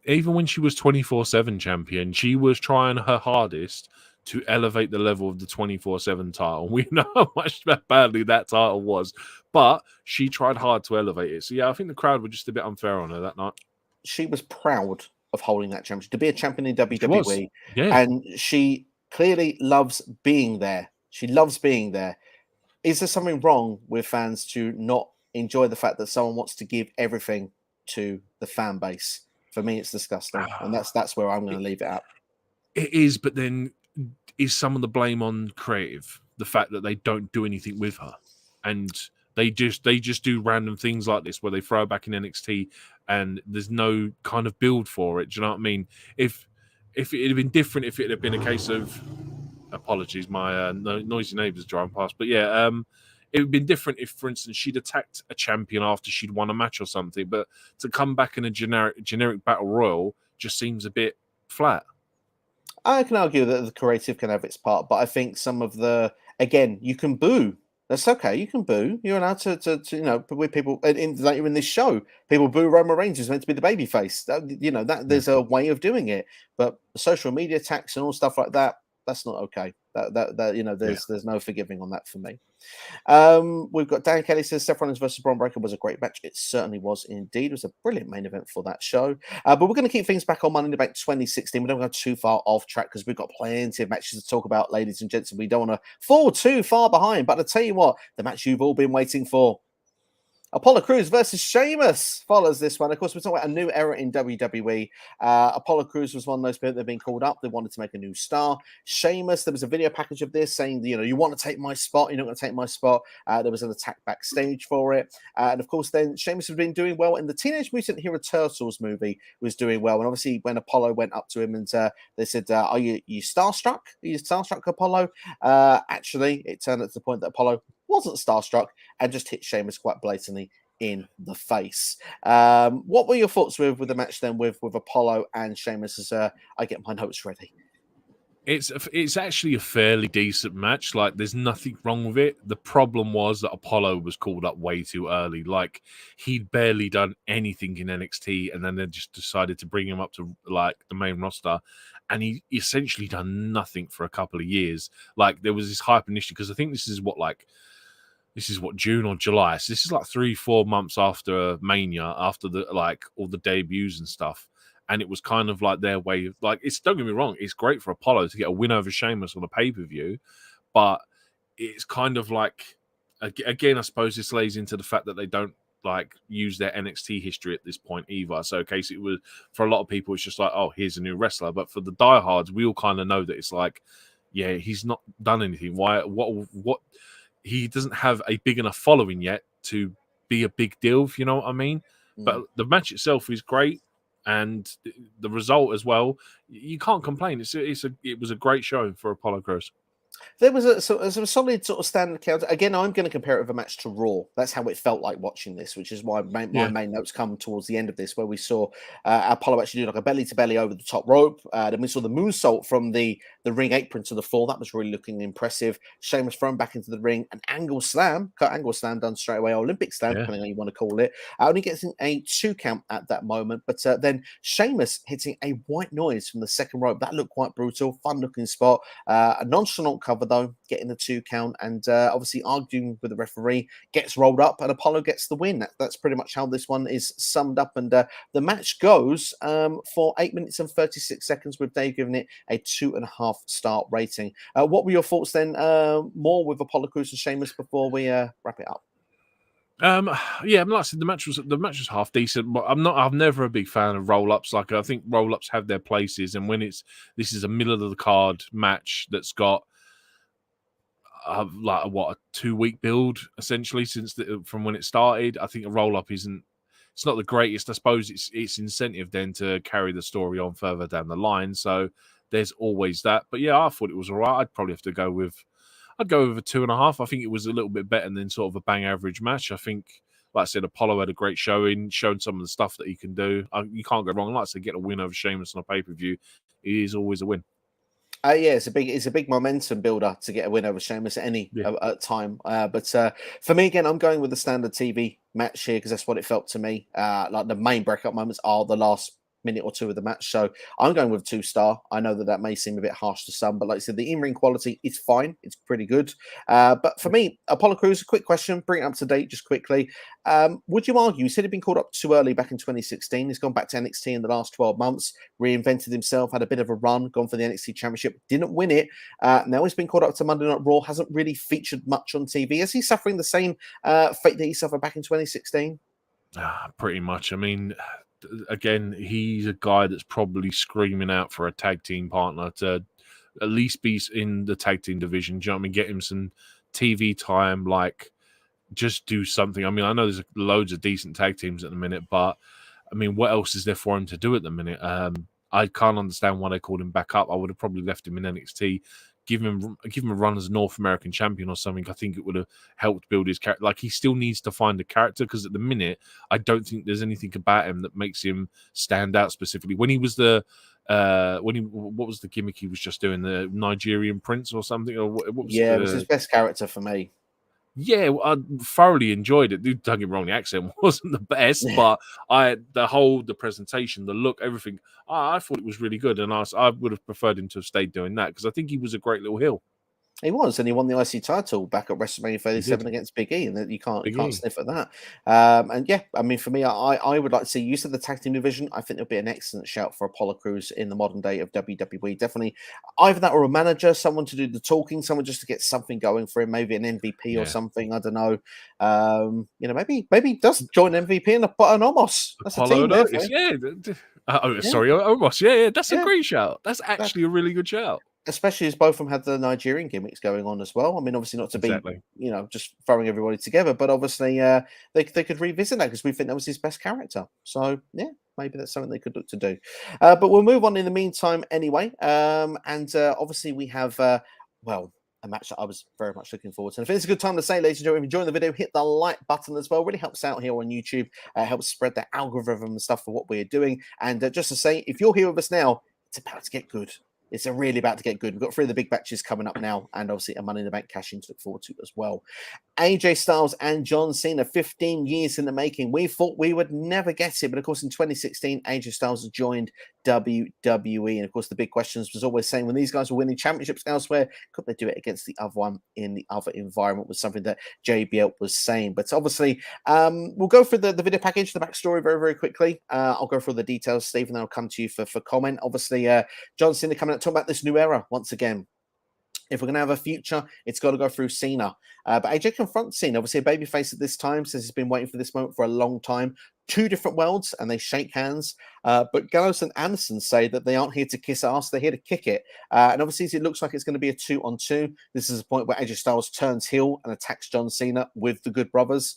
Even when she was 24/7 champion, she was trying her hardest to elevate the level of the 24/7 title. We know how much badly that title was, but she tried hard to elevate it. So yeah, I think the crowd were just a bit unfair on her that night. She was proud of holding that championship, to be a champion in WWE, and she clearly loves being there. She loves being there. Is there something wrong with fans to not enjoy the fact that someone wants to give everything to the fan base? For me, it's disgusting, and that's where I'm going to leave it at. It is, but then is some of the blame on creative? The fact that they don't do anything with her, and they just do random things like this where they throw her back in NXT and there's no kind of build for it. Do you know what I mean? If it had been different, if it had been a case of, apologies, my noisy neighbours driving past, but yeah, it would have been different if, for instance, she'd attacked a champion after she'd won a match or something. But to come back in a generic battle royal just seems a bit flat. I can argue that the creative can have its part, but I think some of again, you can boo. That's okay. You can boo. You're allowed to with people in this show. People boo Roman Reigns, who's meant to be the babyface. There's a way of doing it. But social media attacks and all stuff like that, that's not okay. There's no forgiving on that for me. We've got Dan Kelly says Seth Rollins versus Braun Breaker was a great match. It certainly was indeed. It was a brilliant main event for that show. But we're going to keep things back on Money in the Bank 2016. We don't go too far off track because we've got plenty of matches to talk about, ladies and gents, and we don't want to fall too far behind. But I'll tell you what, the match you've all been waiting for. Apollo Crews versus Sheamus follows this one. Of course, we're talking about a new era in WWE. Apollo Crews was one of those people that have been called up. They wanted to make a new star. Sheamus, there was a video package of this saying, you want to take my spot. You're not going to take my spot. There was an attack backstage for it. And of course, then Sheamus has been doing well in the Teenage Mutant Hero Turtles movie, was doing well. And obviously, when Apollo went up to him and they said, are you starstruck? Are you starstruck, Apollo? Actually, it turned out to the point that Apollo wasn't starstruck and just hit Sheamus quite blatantly in the face. What were your thoughts with the match then with Apollo and Sheamus as I get my notes ready? It's actually a fairly decent match. Like, there's nothing wrong with it. The problem was that Apollo was called up way too early. Like, he'd barely done anything in NXT, and then they just decided to bring him up to like the main roster, and he essentially done nothing for a couple of years. Like, there was this hype initially because I think this is what June or July. So this is like 3-4 months after Mania, after the like all the debuts and stuff. And it was kind of like their way of like, it's, don't get me wrong, it's great for Apollo to get a win over Sheamus on a pay-per-view, but it's kind of like, again, I suppose this lays into the fact that they don't like use their NXT history at this point either. So in case it was, for a lot of people, it's just like, oh, here's a new wrestler. But for the diehards, we all kind of know that it's like, yeah, he's not done anything. Why? What? He doesn't have a big enough following yet to be a big deal, if you know what I mean. But the match itself is great. And the result as well, you can't complain. It was a great showing for Apollo Crews. There was a solid sort of standard counter. Again, I'm going to compare it with a match to Raw. That's how it felt like watching this, which is why my main notes come towards the end of this, where we saw Apollo actually do like a belly to belly over the top rope. Then we saw the moonsault from the ring apron to the floor. That was really looking impressive. Sheamus thrown back into the ring. An angle slam done straight away. Olympic slam, depending on how you want to call it. Only getting a 2 count at that moment, but then Sheamus hitting a white noise from the second rope. That looked quite brutal. Fun looking spot. A nonchalant cover though, getting the 2 count, and obviously arguing with the referee, gets rolled up, and Apollo gets the win. That's pretty much how this one is summed up, and the match goes for 8 minutes and 36 seconds, with Dave giving it a 2.5 star rating. What were your thoughts then, more with Apollo Crews and Sheamus before we wrap it up? Yeah, like I said, the match was half decent, but I'm never a big fan of roll-ups. Like, I think roll-ups have their places, and when this is a middle of the card match that's got like a 2-week build essentially from when it started. I think a roll-up it's not the greatest. I suppose it's incentive then to carry the story on further down the line. So there's always that. But yeah, I thought it was all right. I'd probably have to go with a 2.5. I think it was a little bit better than sort of a bang average match. I think, like I said, Apollo had a great showing, shown some of the stuff that he can do. You can't go wrong. Like I said, get a win over Sheamus on a pay-per-view, it is always a win. Yeah, it's a big momentum builder to get a win over Sheamus at any time. But for me, again, I'm going with the standard TV match here because that's what it felt to me. Like the main breakout moments are the last minute or two of the match. So I'm going with 2-star. I know that may seem a bit harsh to some, but like I said, the in-ring quality is fine. It's pretty good. But for me, Apollo Crews, a quick question, bring it up to date just quickly. Would you argue, he said he'd been called up too early back in 2016. He's gone back to NXT in the last 12 months, reinvented himself, had a bit of a run, gone for the NXT Championship, didn't win it. Now he's been called up to Monday Night Raw, hasn't really featured much on TV. Is he suffering the same fate that he suffered back in 2016? Pretty much. I mean, again, he's a guy that's probably screaming out for a tag team partner to at least be in the tag team division. Do you know what I mean? Get him some TV time, like just do something. I mean, I know there's loads of decent tag teams at the minute, but I mean, what else is there for him to do at the minute? I can't understand why they called him back up. I would have probably left him in NXT. Give him a run as a North American champion or something. I think it would have helped build his character. Like, he still needs to find a character, because at the minute, I don't think there's anything about him that makes him stand out specifically. When he was what was the gimmick he was just doing? The Nigerian Prince or something? Or what was it was his best character for me. Yeah, I thoroughly enjoyed it. Don't get me wrong, the accent wasn't the best, but the presentation, the look, everything, I thought it was really good, and I would have preferred him to have stayed doing that, because I think he was a great little heel. He was, and he won the IC title back at WrestleMania 37 against Big E, and you can't sniff at that. And yeah, I mean, for me, I would like to see use of the tag team division. I think it'll be an excellent shout for Apollo Crews in the modern day of WWE. Definitely, either that or a manager, someone to do the talking, someone just to get something going for him, maybe an MVP or something. I don't know. Maybe he does join MVP and put an Omos. That's Apollo, a team there. Sorry, Omos. Yeah, that's a great shout. That's actually a really good shout. Especially as both of them had the Nigerian gimmicks going on as well. I mean, obviously not to be, just throwing everybody together, but obviously they could revisit that, because we think that was his best character. So yeah, maybe that's something they could look to do. But we'll move on in the meantime anyway. Obviously we have, a match that I was very much looking forward to. And I think it's a good time to say, ladies and gentlemen, if you're enjoying the video, hit the like button as well. It really helps out here on YouTube, helps spread the algorithm and stuff for what we're doing. And just to say, if you're here with us now, it's about to get good. It's really about to get good. We've got 3 of the big matches coming up now, and obviously a Money in the Bank cash in to look forward to as well. AJ Styles and John Cena, 15 years in the making. We thought we would never get it, but of course in 2016, AJ Styles joined WWE. And of course the big questions was always saying, when these guys were winning championships elsewhere, could they do it against the other one in the other environment, was something that JBL was saying. But obviously, we'll go through the video package, the backstory very, very quickly. I'll go through the details, Steve, and then I'll come to you for comment. Obviously, John Cena coming out talking about this new era once again. If we're going to have a future, it's got to go through Cena. But AJ confronts Cena, obviously a babyface at this time, says he's been waiting for this moment for a long time. 2 different worlds, and they shake hands. But Gallows and Anderson say that they aren't here to kiss ass, they're here to kick it. And obviously, it looks like it's going to be a 2-on-2. This is a point where AJ Styles turns heel and attacks John Cena with the Good Brothers.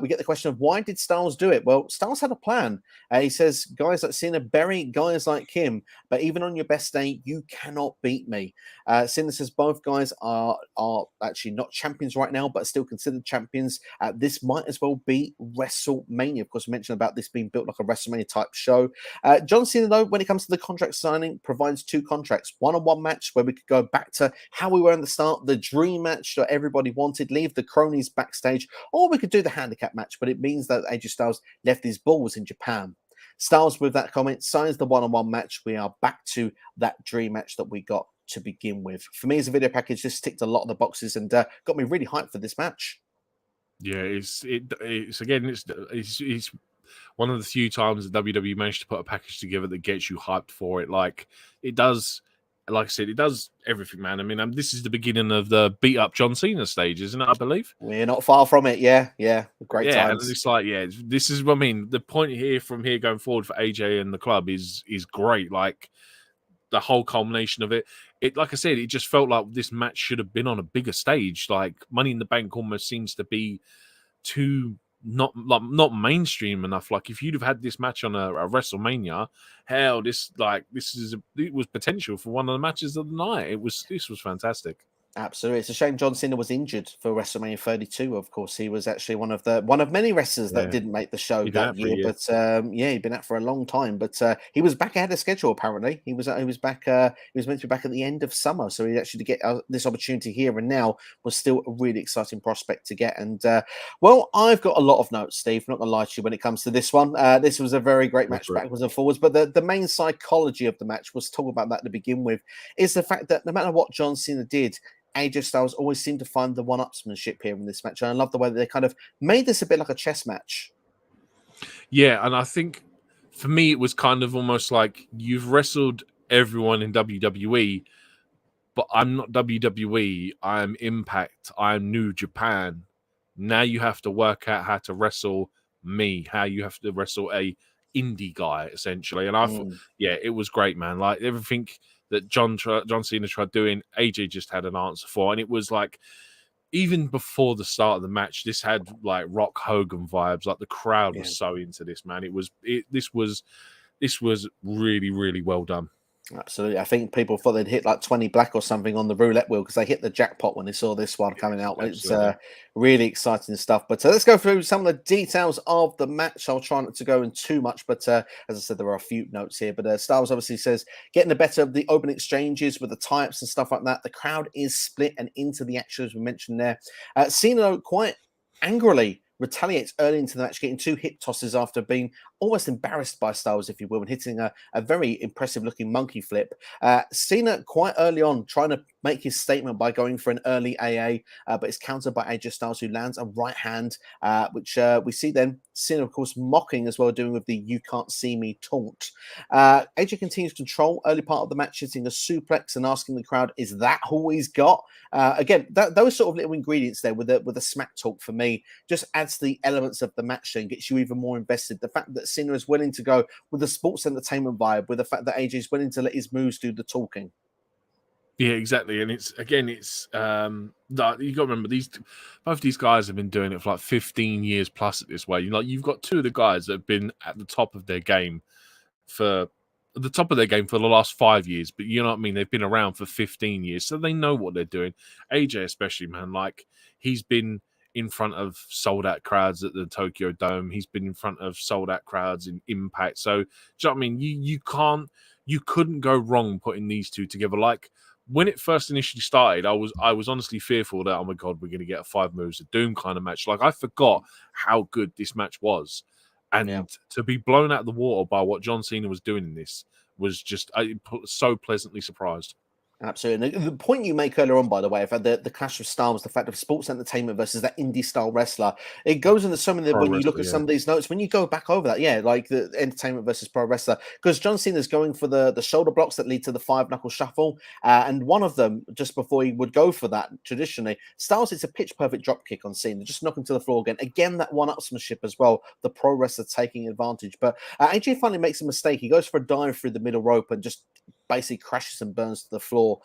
We get the question of, why did Styles do it? Well, Styles had a plan. He says, guys like Cena bury guys like him, but even on your best day, you cannot beat me. Cena says both guys are actually not champions right now, but still considered champions. This might as well be WrestleMania. Of course, we mentioned about this being built like a WrestleMania type show. John Cena, though, when it comes to the contract signing, provides 2 contracts. 1-on-1 match where we could go back to how we were in the start, the dream match that everybody wanted, leave the cronies backstage, or we could do the handicap match, but it means that AJ Styles left his balls in Japan. Styles, with that comment, signs the 1-on-1 match. We are back to that dream match that we got to begin with. For me, as a video package, this ticked a lot of the boxes and got me really hyped for this match. Yeah, it's one of the few times that WWE managed to put a package together that gets you hyped for it. Like it does, like I said, it does everything, man. I mean, this is the beginning of the beat up John Cena stage, isn't it? I believe we're not far from it. Yeah, great times. And it's like, this is what I mean. The point from here going forward for AJ and the club is great. Like the whole culmination of it. Like I said, it just felt like this match should have been on a bigger stage. Like Money in the Bank almost seems to be too not mainstream enough. Like if you'd have had this match on a WrestleMania, hell, it was potential for one of the matches of the night. This was fantastic. Absolutely. It's a shame John Cena was injured for WrestleMania 32. Of course, he was actually one of many wrestlers that didn't make the show that year. But he'd been out for a long time. But he was back ahead of schedule. Apparently, he was back. He was meant to be back at the end of summer, so he actually to get this opportunity here and now was still a really exciting prospect to get. And well, I've got a lot of notes, Steve. I'm not gonna lie to you when it comes to this one. This was a very great match, backwards and forwards. But the main psychology of the match was talk about that to begin with. Is the fact that no matter what John Cena did, AJ Styles always seemed to find the one-upsmanship here in this match. And I love the way that they kind of made this a bit like a chess match. Yeah, and I think for me, it was kind of almost like you've wrestled everyone in WWE, but I'm not WWE. I'm Impact. I'm New Japan. Now you have to work out how to wrestle me, how you have to wrestle a indie guy, essentially. And I thought, it was great, man. Like everything that John Cena tried doing, AJ just had an answer for. And it was like, even before the start of the match, this had like Rock Hogan vibes. Like the crowd was so into this, man. This was really, really well done. Absolutely. I think people thought they'd hit like 20 black or something on the roulette wheel because they hit the jackpot when they saw this one coming out. It's really exciting stuff. But let's go through some of the details of the match. I'll try not to go in too much, but as I said, there are a few notes here. But Styles obviously says, getting the better of the open exchanges with the types and stuff like that. The crowd is split and into the action, as we mentioned there. Cena quite angrily retaliates early into the match, getting 2 hip tosses after being almost embarrassed by Styles, if you will, and hitting a very impressive looking monkey flip. Cena quite early on trying to make his statement by going for an early AA, but it's countered by AJ Styles, who lands a right hand, which we see then Cena, of course, mocking as well, doing with the "you can't see me" taunt. AJ continues control early part of the match, hitting a suplex and asking the crowd, "Is that all he's got?" Again, those sort of little ingredients there with the smack talk for me just adds to the elements of the match and gets you even more invested. The fact that Cena is willing to go with the sports entertainment vibe, with the fact that AJ is willing to let his moves do the talking. Yeah, exactly. And it's you got to remember both these guys have been doing it for like 15 years plus at this way. You've got 2 of the guys that have been at the top of their game for the last 5 years, but you know what I mean? They've been around for 15 years, so they know what they're doing. AJ especially, man, like he's been in front of sold-out crowds at the Tokyo Dome. He's been in front of sold-out crowds in Impact. So, do you know what I mean? you couldn't go wrong putting these two together. Like when it first initially started, I was honestly fearful that, oh my God, we're going to get a 5 moves of doom kind of match. Like I forgot how good this match was. And to be blown out of the water by what John Cena was doing in this was just so pleasantly surprised. Absolutely. And the point you make earlier on, by the way, about the clash of styles, the fact of sports entertainment versus that indie style wrestler, it goes into so many, when you look at some of these notes, when you go back over that, like the entertainment versus pro wrestler, because John Cena's going for the shoulder blocks that lead to the 5-knuckle shuffle. And one of them, just before he would go for that, traditionally, Styles, it's a pitch perfect drop kick on Cena, just knock him to the floor again. Again, that one-upsmanship as well, the pro wrestler taking advantage. But AJ finally makes a mistake. He goes for a dive through the middle rope and just basically crashes and burns to the floor.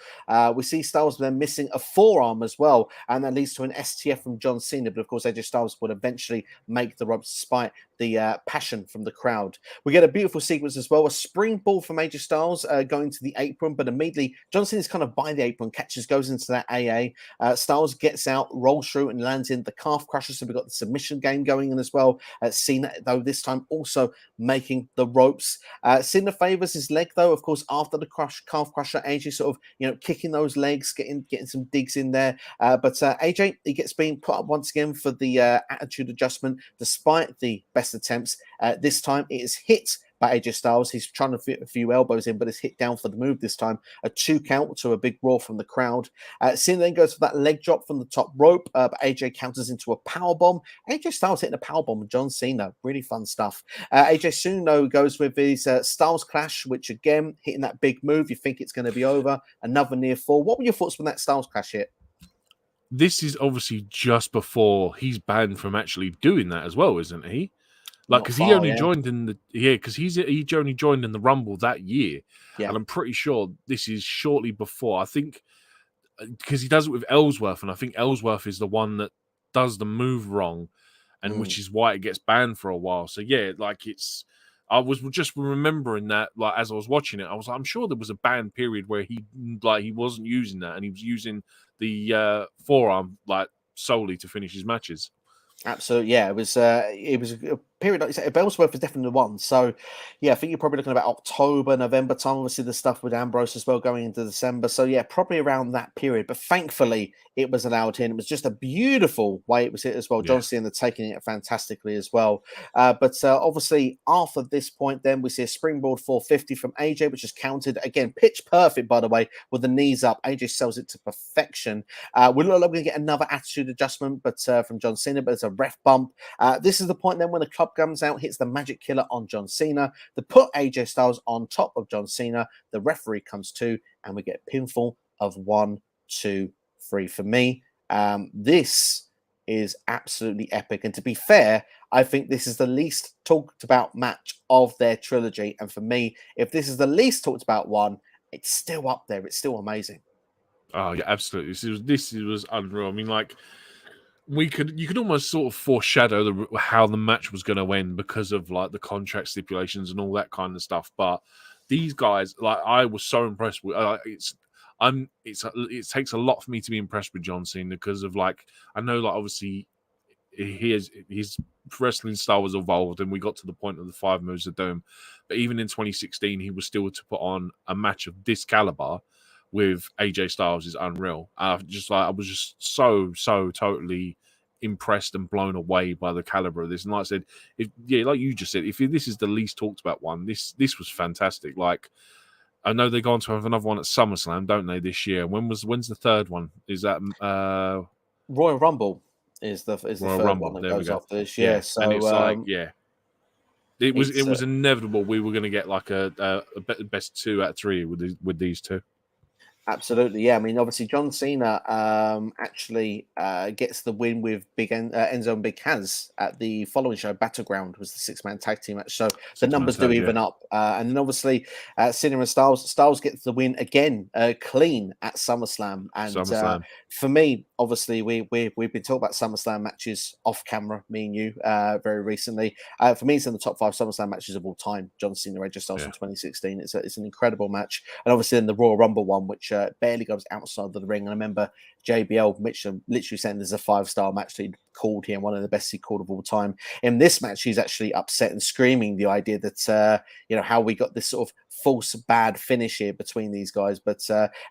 We see Styles then missing a forearm as well, and that leads to an STF from John Cena. But of course, AJ Styles would eventually make the ropes despite the passion from the crowd. We get a beautiful sequence as well, a springboard from AJ Styles going to the apron, but immediately John Cena's kind of by the apron, goes into that AA. Styles gets out, rolls through, and lands in the calf crusher. So we've got the submission game going in as well. Cena, though, this time also making the ropes. Cena favors his leg, though, of course, after the calf crusher. AJ sort of, kicking those legs, getting some digs in there. But AJ, he gets being put up once again for the attitude adjustment, despite the best attempts. This time it is hit by AJ Styles. He's trying to fit a few elbows in, but it's hit down for the move this time. A 2 count to a big roar from the crowd. Cena then goes for that leg drop from the top rope, but AJ counters into a powerbomb. AJ Styles hitting a powerbomb with John Cena. Really fun stuff. AJ soon, though, goes with his Styles clash, which again, hitting that big move. You think it's going to be over. Another near fall. What were your thoughts when that Styles clash hit? This is obviously just before he's banned from actually doing that as well, isn't he? Like, because he only joined in the because he only joined in the Rumble that year, and I'm pretty sure this is shortly before. I think because he does it with Ellsworth, and I think Ellsworth is the one that does the move wrong, and which is why it gets banned for a while. So like I was just remembering that, like as I was watching it, I was like, I'm sure there was a ban period where he wasn't using that, and he was using the forearm like solely to finish his matches. Absolutely, it was a period, like you said. Ellsworth is definitely the one. So, I think you're probably looking about October, November time. Obviously, the stuff with Ambrose as well going into December. So, probably around that period. But thankfully, it was allowed in. It was just a beautiful way it was hit as well. John Cena taking it fantastically as well. But obviously, after this point, then we see a springboard 450 from AJ, which is counted again, pitch perfect, by the way, with the knees up. AJ sells it to perfection. We're not going to get another attitude adjustment, but from John Cena, but it's a ref bump. This is the point then when the club comes out, hits the magic killer on John Cena to put AJ Styles on top of John Cena. The referee comes to, and we get a pinfall of 1, 2, 3 for me. This is absolutely epic. And to be fair, I think this is the least talked about match of their trilogy. And for me, if this is the least talked about one, it's still up there. It's still amazing. Oh yeah, absolutely. This was unreal. I mean, like you could almost sort of foreshadow how the match was going to end because of like the contract stipulations and all that kind of stuff. But these guys, like, I was so impressed with. It takes a lot for me to be impressed with John Cena because of, like, I know, like, obviously his wrestling style was evolved and we got to the point of the 5 moves of doom. But even in 2016, he was still to put on a match of this caliber with AJ Styles is unreal. I was just so totally impressed and blown away by the caliber of this. And like I said, like you just said, if this is the least talked about one, this was fantastic. Like, I know they're going to have another one at SummerSlam, don't they, this year? When's the third one? Is that Royal Rumble is the Royal third Rumble. one that There goes we go. off this year. So and it's it was inevitable we were going to get like a best 2 out of 3 with these two. Absolutely, I mean, obviously, John Cena actually gets the win with Big Enzo and Big Kaz at the following show. Battleground was the 6-man tag team match, so the numbers do even up. And then obviously, Cena and Styles gets the win again, clean at SummerSlam. And for me, obviously, we've been talking about SummerSlam matches off camera, me and you, very recently. For me, it's in the top 5 SummerSlam matches of all time. John Cena, AJ Styles in 2016. It's an incredible match, and obviously, in the Royal Rumble one, which barely goes outside of the ring. And I remember JBL Mitchell literally saying there's a 5-star match that he'd called here, one of the best he called of all time. In this match, he's actually upset and screaming the idea that, how we got this sort of false bad finish here between these guys. But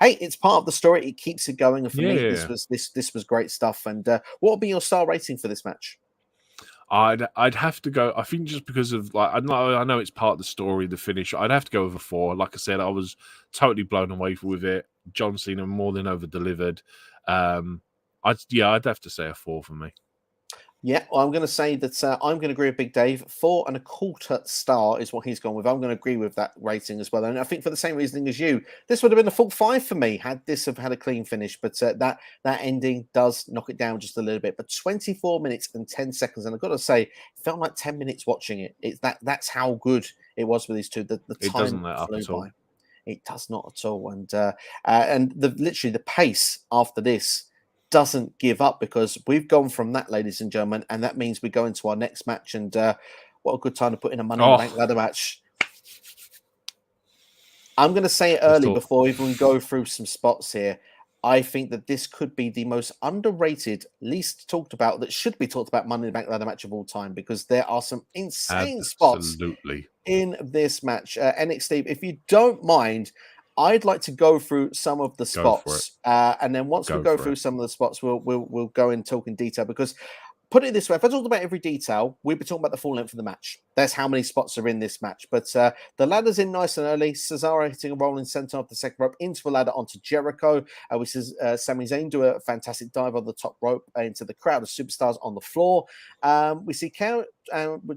hey, it's part of the story. It keeps it going. And for me, this was great stuff. And what would be your star rating for this match? I'd have to go. I think just because of I know it's part of the story, the finish. I'd have to go with a 4. Like I said, I was totally blown away with it. John Cena more than over delivered. I'd have to say a 4 for me. Yeah, well, I'm going to say that I'm going to agree with Big Dave. 4.25 star is what he's gone with. I'm going to agree with that rating as well. And I think for the same reasoning as you, this would have been a full 5 for me had this have had a clean finish. But that ending does knock it down just a little bit. But 24 minutes and 10 seconds. And I've got to say, it felt like 10 minutes watching it. That's how good it was with these two. The it time doesn't let up at all. It does not at all. And literally the pace after this doesn't give up, because we've gone from that, ladies and gentlemen, and that means we go into our next match. And what a good time to put in a Money in the Bank ladder match. I'm going to say it early before we even go through some spots here. I think that this could be the most underrated, least talked about, that should be talked about Money in the Bank ladder match of all time, because there are some insane spots in this match. NXT, if you don't mind, I'd like to go through some of the spots, and then once we go through some of the spots, we'll go and talk in detail. Because put it this way, if I talked about every detail, we'd be talking about the full length of the match. That's how many spots are in this match. But the ladder's in nice and early. Cesaro hitting a rolling center off the second rope into a ladder onto Jericho. We see Sami Zayn do a fantastic dive on the top rope into the crowd of superstars on the floor. We see KO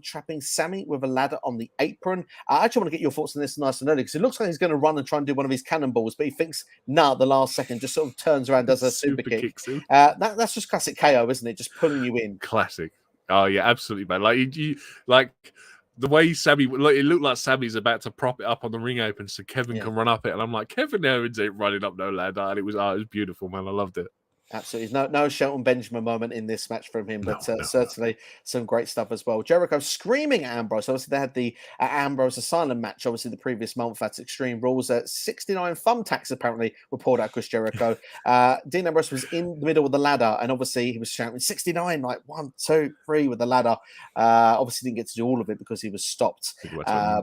trapping Sami with a ladder on the apron. I actually want to get your thoughts on this nice and early, because it looks like he's going to run and try and do one of his cannonballs, but he thinks, no, the last second, just sort of turns around, does a super kick. That's just classic KO, isn't it? Just pulling you in. Classic. Oh yeah, absolutely, man. Like the way Sami, it looked like Sami's about to prop it up on the ring apron so Kevin can run up it, and I'm like, Kevin Owens ain't running up no ladder, and it was beautiful, man. I loved it. Absolutely. No Shelton Benjamin moment in this match from him, but certainly some great stuff as well. Jericho screaming at Ambrose. Obviously, they had the Ambrose Asylum match, obviously, the previous month at Extreme Rules. 69 thumbtacks, apparently, were pulled out Chris Jericho. Dean Ambrose was in the middle of the ladder, and obviously, he was shouting 69, like 1, 2, 3 with the ladder. Obviously, didn't get to do all of it because he was stopped. I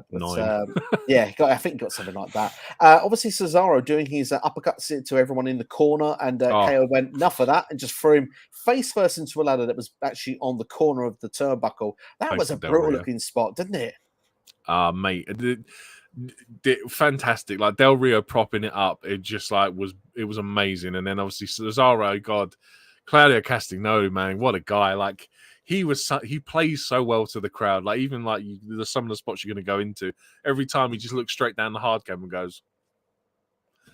think he got something like that. Obviously, Cesaro doing his uppercuts to everyone in the corner, and KO went, enough of that, and just threw him face first into a ladder that was actually on the corner of the turnbuckle. That was a brutal looking spot, didn't it? Mate, fantastic. Like Del Rio propping it up, it just was amazing. And then obviously Cesaro, God, Claudio Castagnoli, man, what a guy! Like he plays so well to the crowd. Like even there's some of the spots you're going to go into. Every time he just looks straight down the hard cam and goes,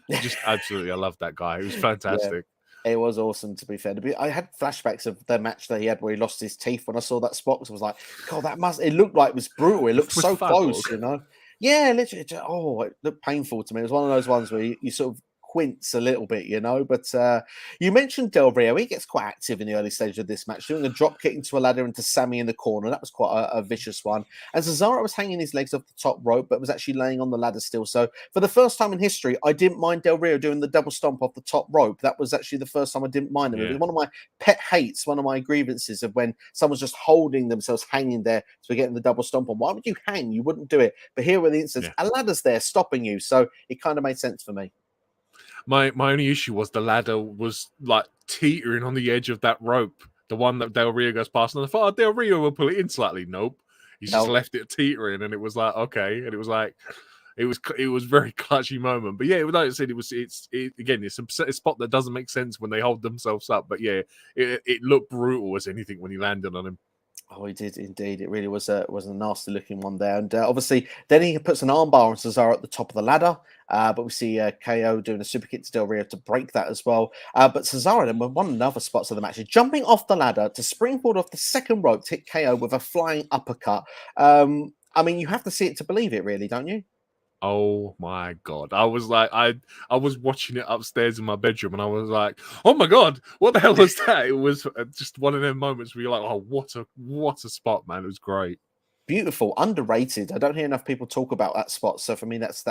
just absolutely. I love that guy. It was fantastic. Yeah. It was awesome, to be fair. I had flashbacks of the match that he had where he lost his teeth when I saw that spot. I was like, God, it looked like it was brutal. It looked so close, you know? Yeah, literally. It looked painful to me. It was one of those ones where you sort of quince a little bit, you know. But you mentioned Del Rio. He gets quite active in the early stage of this match, doing a drop kick into a ladder into Sami in the corner. That was quite a vicious one. And Cesaro was hanging his legs off the top rope, but was actually laying on the ladder still. So for the first time in history, I didn't mind Del Rio doing the double stomp off the top rope. That was actually the first time I didn't mind him. Yeah. It was one of my pet hates, one of my grievances of when someone's just holding themselves hanging there to getting the double stomp on. Why would you hang? You wouldn't do it. But here were the instance, a ladder's there stopping you. So it kind of made sense for me. My only issue was the ladder was like teetering on the edge of that rope, the one that Del Rio goes past, and I thought, Del Rio will pull it in slightly. Nope, he's just left it teetering, and it was like, okay, and it was like, it was very clutchy moment. But yeah, like I said, it's a spot that doesn't make sense when they hold themselves up. But yeah, it looked brutal as anything when he landed on him. Oh, he did indeed. It really was a nasty looking one there. And obviously, then he puts an armbar on Cesaro at the top of the ladder. But we see KO doing a super kick to Del Rio to break that as well. But Cesaro then with one of the other spots of the match, jumping off the ladder to springboard off the second rope to hit KO with a flying uppercut. I mean, you have to see it to believe it, really, don't you? Oh my God. I was like, I was watching it upstairs in my bedroom and I was like, oh my God, what the hell was that? It was just one of them moments where you're like, oh, what a spot, man. It was great. beautiful, underrated. I don't hear enough people talk about that spot. So for me, that's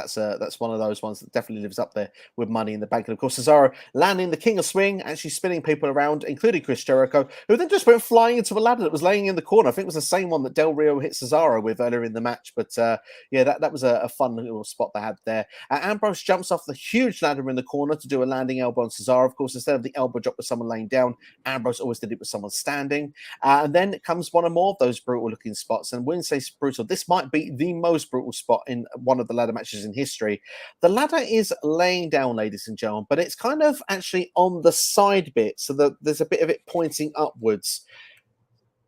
one of those ones that definitely lives up there with Money in the Bank. And of course, Cesaro landing the King of Swing, actually spinning people around, including Chris Jericho, who then just went flying into a ladder that was laying in the corner. I think it was the same one that Del Rio hit Cesaro with earlier in the match. But yeah, that was a fun little spot they had there. Ambrose jumps off the huge ladder in the corner to do a landing elbow on Cesaro. Of course, instead of the elbow drop with someone laying down, Ambrose always did it with someone standing. And then comes one or more of those brutal-looking spots. And when you say brutal, this might be the most brutal spot in one of the ladder matches in history. The ladder is laying down, ladies and gentlemen, but it's kind of actually on the side bit, so that there's a bit of it pointing upwards.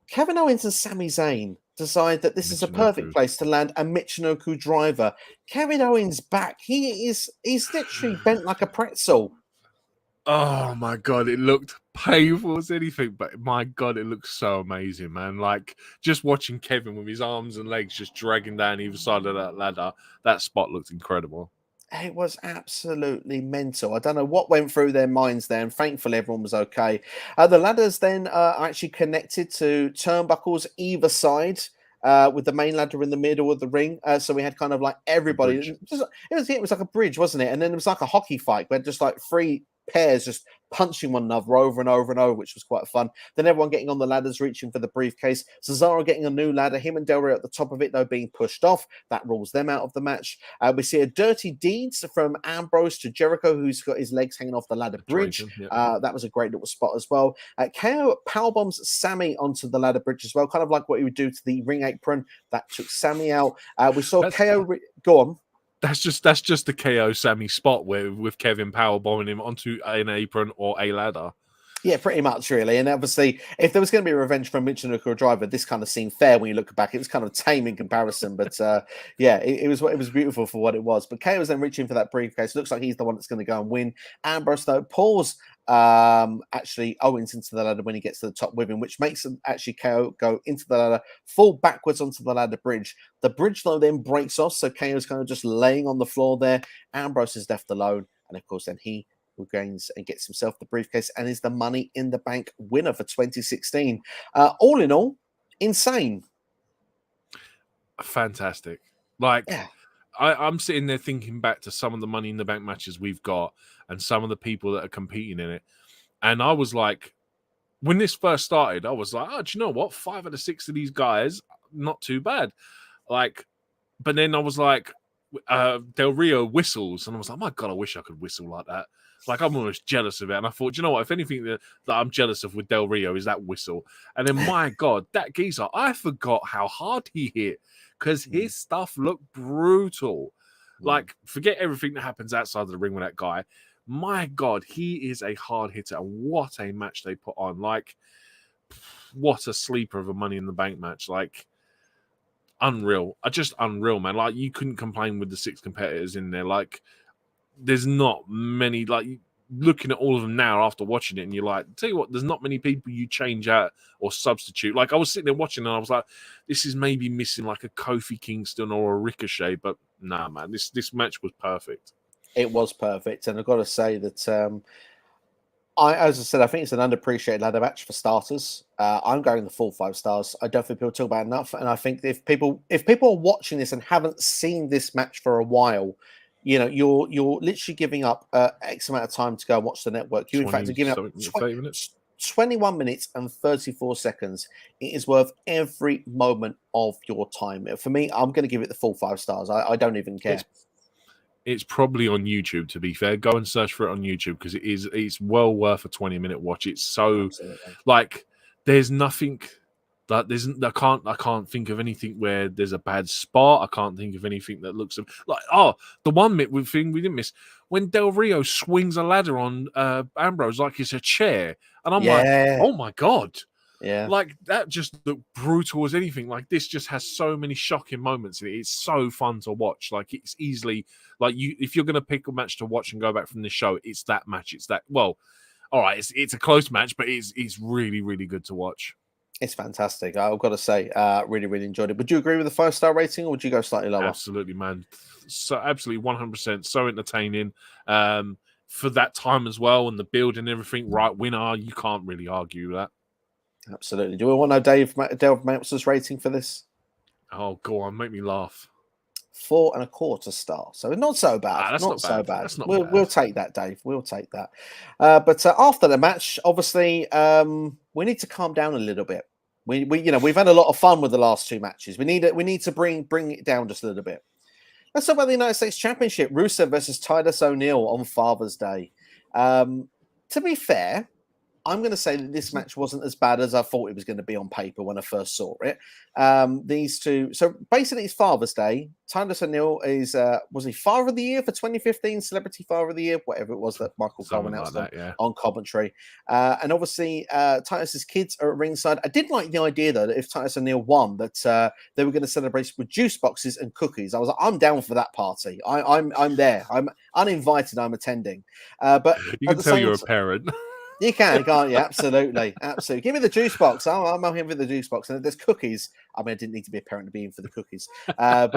Kevin Owens and Sami Zayn decide that this is a perfect place to land a Michinoku driver. Kevin Owens back. He's literally bent like a pretzel. Oh my God, it looked painful as anything, but my God, it looks so amazing, man. Like, just watching Kevin with his arms and legs just dragging down either side of that ladder, that spot looked incredible. It was absolutely mental. I don't know what went through their minds there, and thankfully everyone was okay. The ladders then are actually connected to turnbuckles either side, with the main ladder in the middle of the ring. So we had kind of like everybody. It was like a bridge, wasn't it? And then it was like a hockey fight where just like three pairs just punching one another over and over and over, which was quite fun. Then everyone getting on the ladders, reaching for the briefcase. Cesaro getting a new ladder. Him and Del Rio at the top of it, though, being pushed off. That rules them out of the match. We see a dirty deeds from Ambrose to Jericho, who's got his legs hanging off the ladder bridge. That was a great little spot as well. KO powerbombs Sami onto the ladder bridge as well, kind of like what he would do to the ring apron. That took Sami out. We saw KO... Go on. That's just the KO Sami spot with Kevin powerbombing him onto an apron or a ladder. Yeah, pretty much, really. And obviously, if there was going to be a revenge from Michinoku driver, this kind of seemed fair when you look back. It was kind of tame in comparison, but yeah, it was beautiful for what it was. But KO was then reaching for that briefcase. Looks like he's the one that's going to go and win. Ambrose, though, pulls actually Owens into the ladder when he gets to the top with him, which makes him actually KO go into the ladder, fall backwards onto the ladder bridge. The bridge, though, then breaks off, so KO's kind of just laying on the floor there. Ambrose is left alone, and of course, then he gains and gets himself the briefcase and is the Money in the Bank winner for 2016. All in all, insane. Fantastic. Like, yeah. I'm sitting there thinking back to some of the Money in the Bank matches we've got and some of the people that are competing in it. And I was like, when this first started, I was like, oh, do you know what? 5 out of 6 of these guys, not too bad. Like, but then I was like, Del Rio whistles. And I was like, my God, I wish I could whistle like that. Like, I'm almost jealous of it. And I thought, you know what? If anything that I'm jealous of with Del Rio is that whistle. And then, my God, that geezer, I forgot how hard he hit because his stuff looked brutal. Like, forget everything that happens outside of the ring with that guy. My God, he is a hard hitter. And what a match they put on. Like, what a sleeper of a Money in the Bank match. Like, unreal. Just unreal, man. Like, you couldn't complain with the 6 competitors in there. Like, there's not many, like, looking at all of them now after watching it, and you're like, tell you what, there's not many people you change out or substitute. Like, I was sitting there watching, and I was like, this is maybe missing like a Kofi Kingston or a Ricochet, but nah, man, this match was perfect. It was perfect, and I've got to say that, as I said, I think it's an underappreciated ladder match for starters. I'm going the full 5 stars. I don't think people talk about it enough, and I think if people are watching this and haven't seen this match for a while, you know, you're literally giving up X amount of time to go and watch the network. You, in fact, are giving up 21 minutes and 34 seconds. It is worth every moment of your time. For me, I'm going to give it the full 5 stars. I don't even care. It's probably on YouTube, to be fair. Go and search for it on YouTube because it's well worth a 20-minute watch. It's so like there's nothing. Like I can't think of anything where there's a bad spot. I can't think of anything that looks like the one thing we didn't miss when Del Rio swings a ladder on Ambrose like it's a chair, and I'm like, oh my God, like that just looked brutal as anything. Like this just has so many shocking moments in it. It's so fun to watch. Like it's easily like if you're gonna pick a match to watch and go back from this show, it's that match. It's that all right. It's a close match, but it's really really good to watch. It's fantastic. I've got to say, really, really enjoyed it. Would you agree with the 5-star rating, or would you go slightly lower? Absolutely, man. So absolutely 100%. So entertaining for that time as well, and the build and everything. Right, winner. You can't really argue that. Absolutely. Do we want to know Dave Meltzer's rating for this? Oh, go on, make me laugh. 4.25 stars. So not so bad. That's not so bad. bad. That's not We'll bad. take that, Dave. We'll take that. But after the match, obviously, we need to calm down a little bit. We've had a lot of fun with the last two matches. We need to bring it down just a little bit. Let's talk about the United States Championship. Rusev versus Titus O'Neil on Father's Day. To be fair, I'm going to say that this match wasn't as bad as I thought it was going to be on paper when I first saw it. These two, so basically it's Father's Day. Titus O'Neil is, was he Father of the Year for 2015, Celebrity Father of the Year, whatever it was that Michael Cole announced on commentary. And obviously Titus's kids are at ringside. I did like the idea though that if Titus O'Neil won, that they were going to celebrate with juice boxes and cookies. I was like, I'm down for that party. I'm there. I'm uninvited. I'm attending. But you can tell you're a parent. You can't you? Absolutely. Give me the juice box. I'm in for the juice box. And there's cookies. I mean, I didn't need to be a parent to be in for the cookies. But at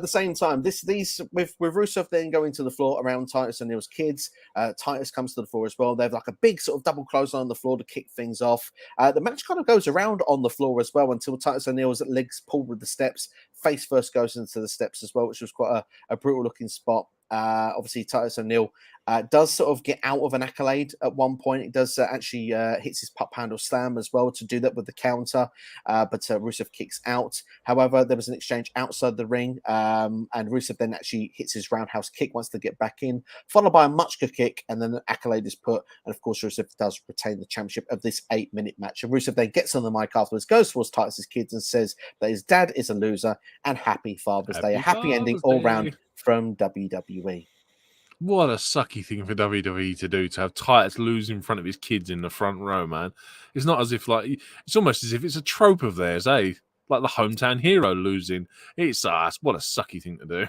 the same time, these with Rusev then going to the floor around Titus and Neil's kids, Titus comes to the floor as well. They have like a big sort of double clothesline on the floor to kick things off. The match kind of goes around on the floor as well until Titus O'Neil's legs pulled with the steps. Face first goes into the steps as well, which was quite a brutal looking spot. Obviously, Titus O'Neil does sort of get out of an accolade at one point. It does actually hits his pop handle slam as well to do that with the counter, but Rusev kicks out. However, there was an exchange outside the ring, and Rusev then actually hits his roundhouse kick once they get back in, followed by a Muchka kick, and then an accolade is put, and of course Rusev does retain the championship of this 8-minute match. And Rusev then gets on the mic afterwards, goes towards Titus's kids and says that his dad is a loser and happy Father's Day, a happy ending all round from WWE. What a sucky thing for WWE to do, to have Titus lose in front of his kids in the front row, man. It's not as if, like, it's almost as if it's a trope of theirs, eh? Like the hometown hero losing. It's what a sucky thing to do.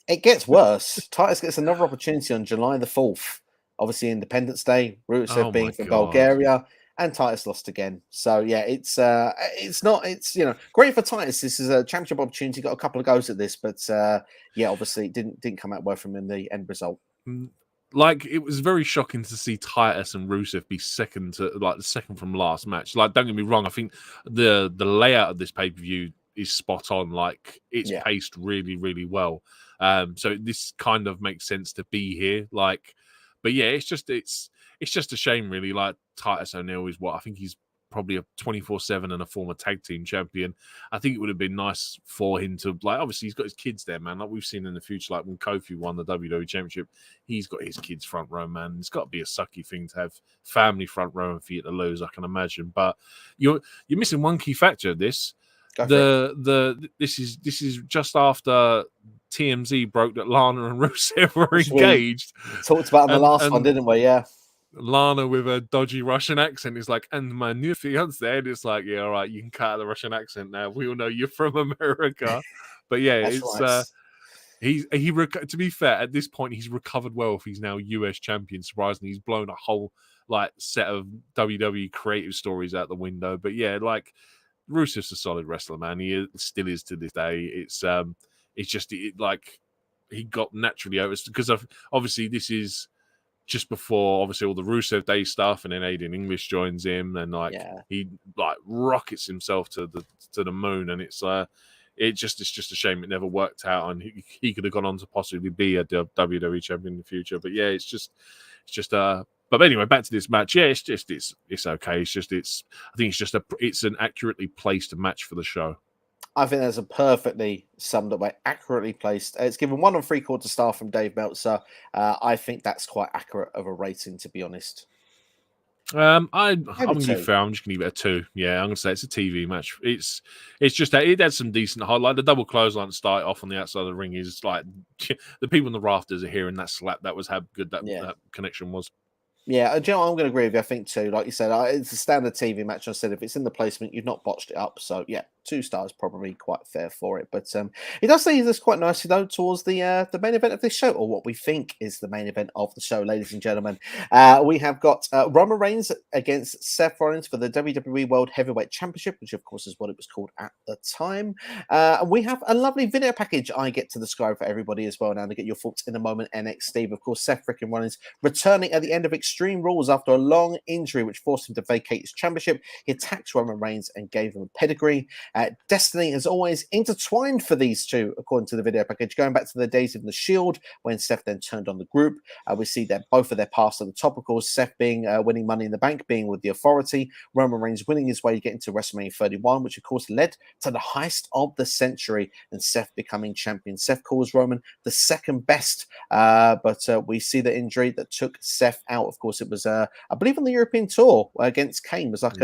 It gets worse. Titus gets another opportunity on July the 4th. Obviously, Independence Day, Rusev being from Bulgaria, and Titus lost again. So yeah, it's great for Titus. This is a championship opportunity. Got a couple of goes at this, but yeah, obviously it didn't come out well from him in the end result. Like, it was very shocking to see Titus and Rusev be second from last match. Like, don't get me wrong, I think the layout of this pay-per-view is spot on. Like, it's paced really, really well. So this kind of makes sense to be here. Like, but yeah, it's just a shame, really. Like, Titus O'Neil is I think he's probably a 24/7 and a former tag team champion. I think it would have been nice for him to, like, obviously he's got his kids there, man. Like we've seen in the future, like when Kofi won the WWE Championship, he's got his kids front row, man. It's got to be a sucky thing to have family front row and for you to lose, I can imagine. But you're missing one key factor of this. This is just after TMZ broke that Lana and Rusev were engaged. We talked about in the last one, didn't we? Yeah. Lana with a dodgy Russian accent is like, and my new fiance, and it's like, yeah, all right, you can cut out the Russian accent now. We all know you're from America. But yeah, it's nice. To be fair, at this point he's recovered well if he's now US champion. Surprisingly, he's blown a whole set of WWE creative stories out the window. But yeah, like, Rusev's a solid wrestler, man. He still is to this day. It's just he got naturally over because obviously this is just before obviously all the Rusev Day stuff, and then Aiden English joins him, and he rockets himself to the moon, and it's just a shame it never worked out, and he could have gone on to possibly be a WWE champion in the future. But yeah, it's just but anyway, back to this match. Yeah, it's okay. I think it's an accurately placed match for the show. I think that's a perfectly summed up way, accurately placed. It's given 1 3/4 star from Dave Meltzer. I think that's quite accurate of a rating, to be honest. I'm going to be fair. I'm just going to give it a 2. Yeah, I'm going to say it's a TV match. It's just that it had some decent highlight. The double clothesline to start off on the outside of the ring is like the people in the rafters are hearing that slap. That was how good that connection was. Yeah, I'm going to agree with you. I think 2. Like you said, it's a standard TV match. I said if it's in the placement, you've not botched it up. So yeah, 2 stars probably quite fair for it. But it does lead us quite nicely though towards the main event of this show, or what we think is the main event of the show, ladies and gentlemen. We have got Roman Reigns against Seth Rollins for the WWE World Heavyweight Championship, which of course is what it was called at the time. And we have a lovely video package I get to describe for everybody as well now to get your thoughts in a moment. NXT, of course, Seth freaking Rollins returning at the end of Extreme Rules after a long injury which forced him to vacate his championship. He attacked Roman Reigns and gave him a pedigree. Destiny is always intertwined for these two, according to the video package, going back to the days of the Shield when Seth then turned on the group. We see that both of their paths at the top, of course, Seth being winning Money in the Bank, being with the Authority, Roman Reigns winning his way to get into WrestleMania 31, which of course led to the heist of the century and Seth becoming champion. Seth calls Roman the second best, but we see the injury that took Seth out. Of course, it was, I believe, on the European tour against Kane. It was like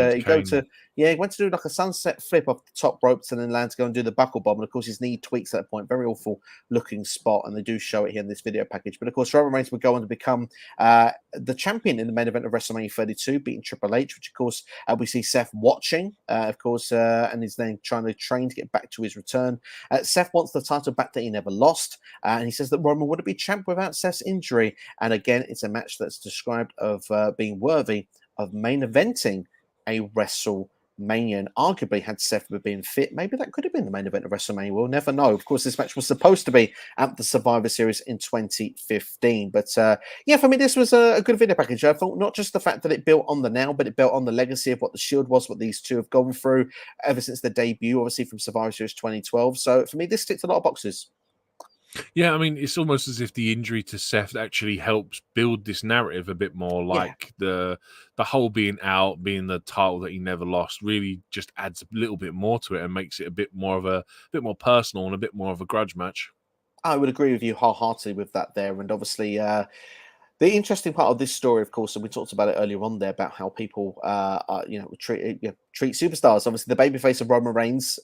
he went to do like a sunset flip off the top ropes and then land to go and do the buckle bomb. And of course, his knee tweaks at that point. Very awful looking spot, and they do show it here in this video package. But of course, Roman Reigns would go on to become the champion in the main event of WrestleMania 32, beating Triple H, which of course we see Seth watching, of course, and he's then trying to train to get back to his return. Seth wants the title back that he never lost, and he says that Roman wouldn't be champ without Seth's injury. And again, it's a match that's described of being worthy of main eventing a WrestleMania. And arguably, had Seth been fit, maybe that could have been the main event of WrestleMania. We'll never know. Of course, this match was supposed to be at the Survivor Series in 2015. But yeah, for me, this was a good video package. I thought not just the fact that it built on the now, but it built on the legacy of what the Shield was, what these two have gone through ever since the debut, obviously from Survivor Series 2012. So for me, this ticked a lot of boxes. Yeah, I mean, it's almost as if the injury to Seth actually helps build this narrative a bit more. Like the whole being out, being the title that he never lost, really just adds a little bit more to it and makes it a bit more personal and a bit more of a grudge match. I would agree with you wholeheartedly with that there, and obviously. The interesting part of this story, of course, and we talked about it earlier on there about how people, treat superstars. Obviously, the babyface of Roman Reigns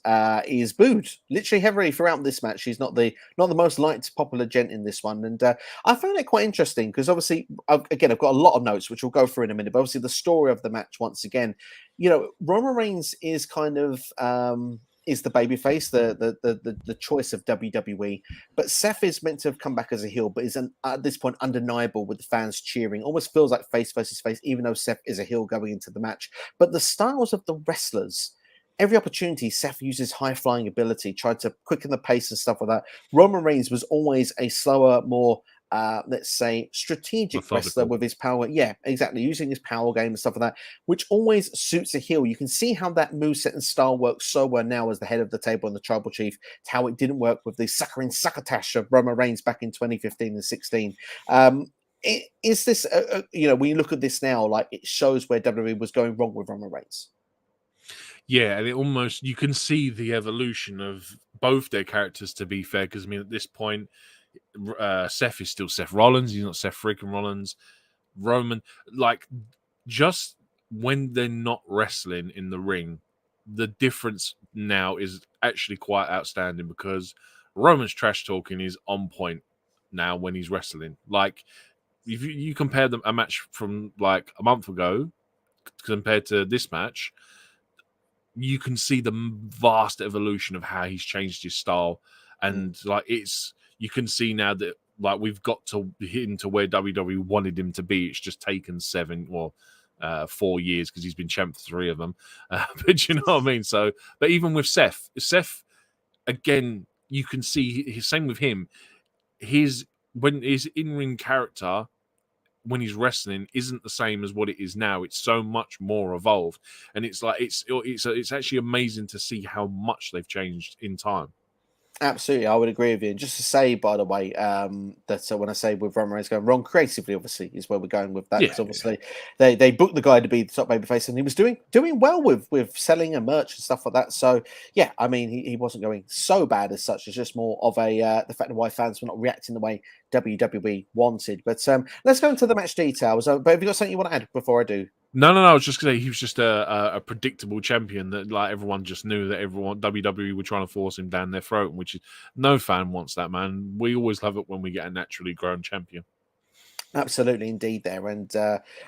is booed literally heavily throughout this match. He's not the most liked, popular gent in this one, and I found it quite interesting because obviously, I've got a lot of notes which we'll go through in a minute. But obviously, the story of the match once again, Roman Reigns is kind of. Is the babyface, the choice of WWE. But Seth is meant to have come back as a heel, but is at this point undeniable with the fans cheering. Almost feels like face versus face, even though Seth is a heel going into the match. But the styles of the wrestlers, every opportunity, Seth uses high-flying ability, tried to quicken the pace and stuff like that. Roman Reigns was always a slower, more let's say strategic wrestler with his power. Yeah, exactly. Using his power game and stuff like that, which always suits a heel. You can see how that moveset and style works so well now as the head of the table and the tribal chief, how it didn't work with the suckering succotash of Roman Reigns back in 2015 and 16. Is this, when you look at this now, like it shows where WWE was going wrong with Roman Reigns. Yeah, and you can see the evolution of both their characters, to be fair, because I mean, at this point, Seth is still Seth Rollins. He's not Seth freaking Rollins. Roman, like, just when they're not wrestling in the ring, the difference now is actually quite outstanding because Roman's trash talking is on point now when he's wrestling. Like, if you compare a match from like a month ago compared to this match, you can see the vast evolution of how he's changed his style. And you can see now that like we've got to hit into where WWE wanted him to be. It's just taken 4 years because he's been champ for 3 of them. But you know what I mean? So, but even with Seth, again, you can see same with him. When his in-ring character, when he's wrestling, isn't the same as what it is now. It's so much more evolved, and it's like it's actually amazing to see how much they've changed in time. Absolutely, I would agree with you. And just to say, by the way, that when I say with Roman Reigns going wrong creatively, obviously, is where we're going with that. Because obviously, they booked the guy to be the top babyface, and he was doing well with selling and merch and stuff like that. So, yeah, I mean, he wasn't going so bad as such. It's just more of the fact of why fans were not reacting the way WWE wanted. But let's go into the match details. But have you got something you want to add before I do? No. I was just going to say he was just a predictable champion that like everyone just knew that WWE were trying to force him down their throat, which is no fan wants that, man. We always love it when we get a naturally grown champion. Absolutely, indeed, there. And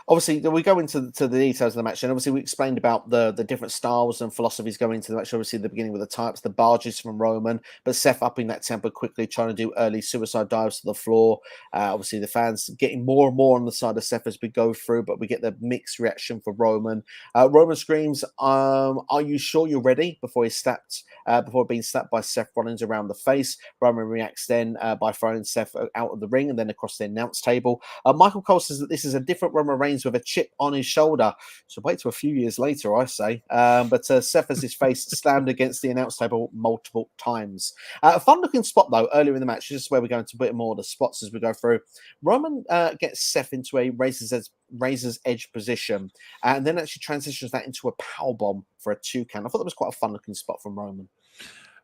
obviously, we go into the details of the match. And obviously, we explained about the different styles and philosophies going into the match. Obviously, the beginning with the types, the barges from Roman, but Seth upping that tempo quickly, trying to do early suicide dives to the floor. Obviously, the fans getting more and more on the side of Seth as we go through, but we get the mixed reaction for Roman. Roman screams, "Are you sure you're ready?" before he's slapped, before being slapped by Seth Rollins around the face. Roman reacts then by throwing Seth out of the ring and then across the announce table. Michael Cole says that this is a different Roman Reigns with a chip on his shoulder. So wait till a few years later, I say. But Seth has his face slammed against the announce table multiple times. A fun-looking spot, though, earlier in the match. This is where we're going to a bit more of the spots as we go through. Roman gets Seth into a razor's edge position, and then actually transitions that into a powerbomb for a 2 count. I thought that was quite a fun-looking spot from Roman.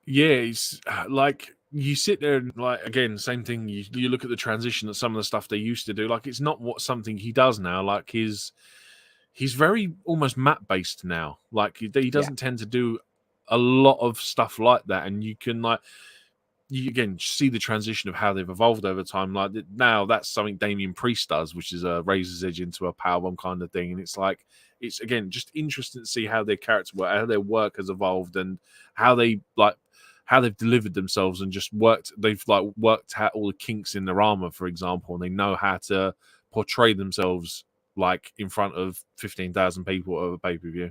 Yeah, it's like you sit there and like again, same thing. You look at the transition that some of the stuff they used to do. Like it's not something he does now. Like he's very almost mat based now. Like he doesn't tend to do a lot of stuff like that, and you can you again see the transition of how they've evolved over time. Like now, that's something Damian Priest does, which is a razor's edge into a powerbomb kind of thing, and it's like it's again just interesting to see how their character work, how their work has evolved, and how they've delivered themselves and just worked. They've worked out all the kinks in their armor, for example, and they know how to portray themselves like in front of 15,000 people at a pay-per-view.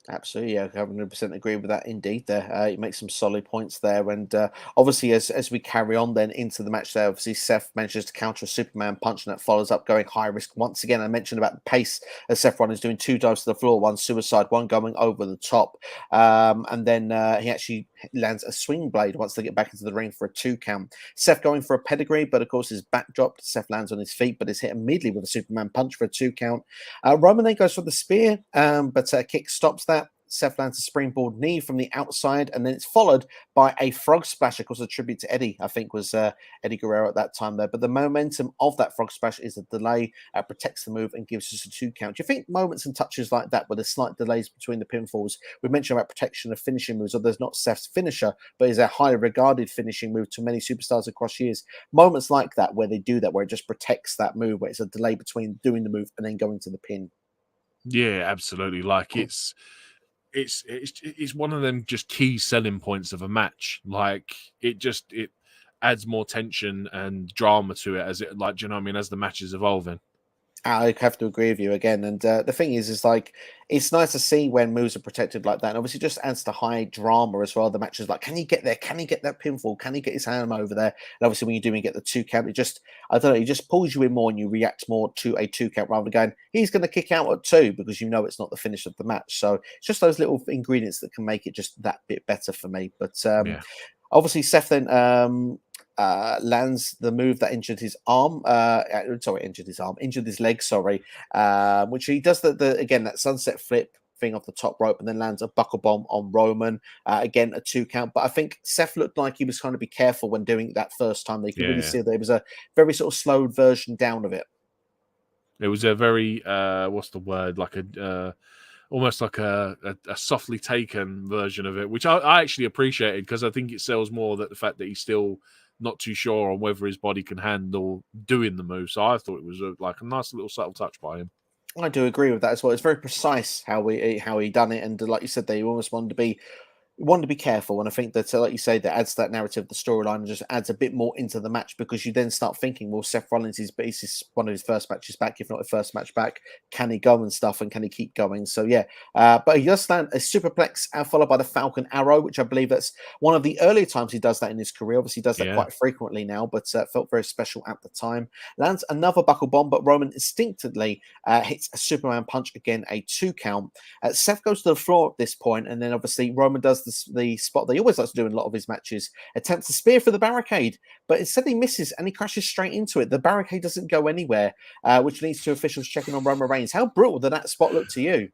Absolutely, yeah, I 100% agree with that. Indeed, there you make some solid points there, and obviously, as we carry on then into the match, there obviously Seth manages to counter a Superman punch, and that follows up going high risk once again. I mentioned about the pace as Seth Rollins doing 2 dives to the floor, 1 suicide, 1 going over the top, and then he actually lands a swing blade once they get back into the ring for a 2 count. Seth going for a pedigree, but of course his back dropped. Seth lands on his feet, but is hit immediately with a Superman punch for a 2 count. Roman then goes for the spear, but a kick stops that. Seth lands a springboard knee from the outside, and then it's followed by a frog splash. Of course, a tribute to Eddie, I think, was Eddie Guerrero at that time there. But the momentum of that frog splash is a delay, protects the move, and gives us a 2 count. Do you think moments and touches like that, where there's slight delays between the pinfalls, we mentioned about protection of finishing moves, or there's not Seth's finisher, but is a highly regarded finishing move to many superstars across years? Moments like that, where they do that, where it just protects that move, where it's a delay between doing the move and then going to the pin. Yeah, absolutely. Like it's one of them just key selling points of a match. Like it adds more tension and drama to it as it, like, do you know what I mean, as the match is evolving. I have to agree with you again. And the thing is like, it's nice to see when moves are protected like that. And obviously just adds to high drama as well. The match is like, can he get there? Can he get that pinfall? Can he get his hand over there? And obviously when you do and get the 2 count, it just, I don't know, it just pulls you in more and you react more to a 2 count rather than going, he's going to kick out at 2, because you know it's not the finish of the match. So it's just those little ingredients that can make it just that bit better for me. But obviously Seth then lands the move that injured his leg, which he does again, that sunset flip thing off the top rope, and then lands a buckle bomb on Roman, again a 2 count. But I think Seth looked like he was trying to be careful when doing that first time. They could really see that it was a very sort of slowed version down of it. It was a very what's the word, like a almost like a softly taken version of it, which I actually appreciated, because I think it sells more that the fact that he's still not too sure on whether his body can handle doing the move. So I thought it was like a nice little subtle touch by him. I do agree with that as well. It's very precise how he done it, and like you said, they almost wanted to be careful, and I think that, like you say, that adds to that narrative, the storyline, and just adds a bit more into the match, because you then start thinking, well, Seth Rollins is one of his first matches back, if not his first match back. Can he go and stuff, and can he keep going? So yeah, but he does land a superplex, followed by the Falcon Arrow, which I believe that's one of the earlier times he does that in his career. Obviously, he does that quite frequently now, but felt very special at the time. Lands another buckle bomb, but Roman instinctively hits a Superman punch, again a 2 count. Seth goes to the floor at this point, and then obviously Roman does the spot that he always likes to do in a lot of his matches, attempts to spear for the barricade, but instead he misses and he crashes straight into it. The barricade doesn't go anywhere, which leads to officials checking on Roman Reigns. How brutal did that spot look to you?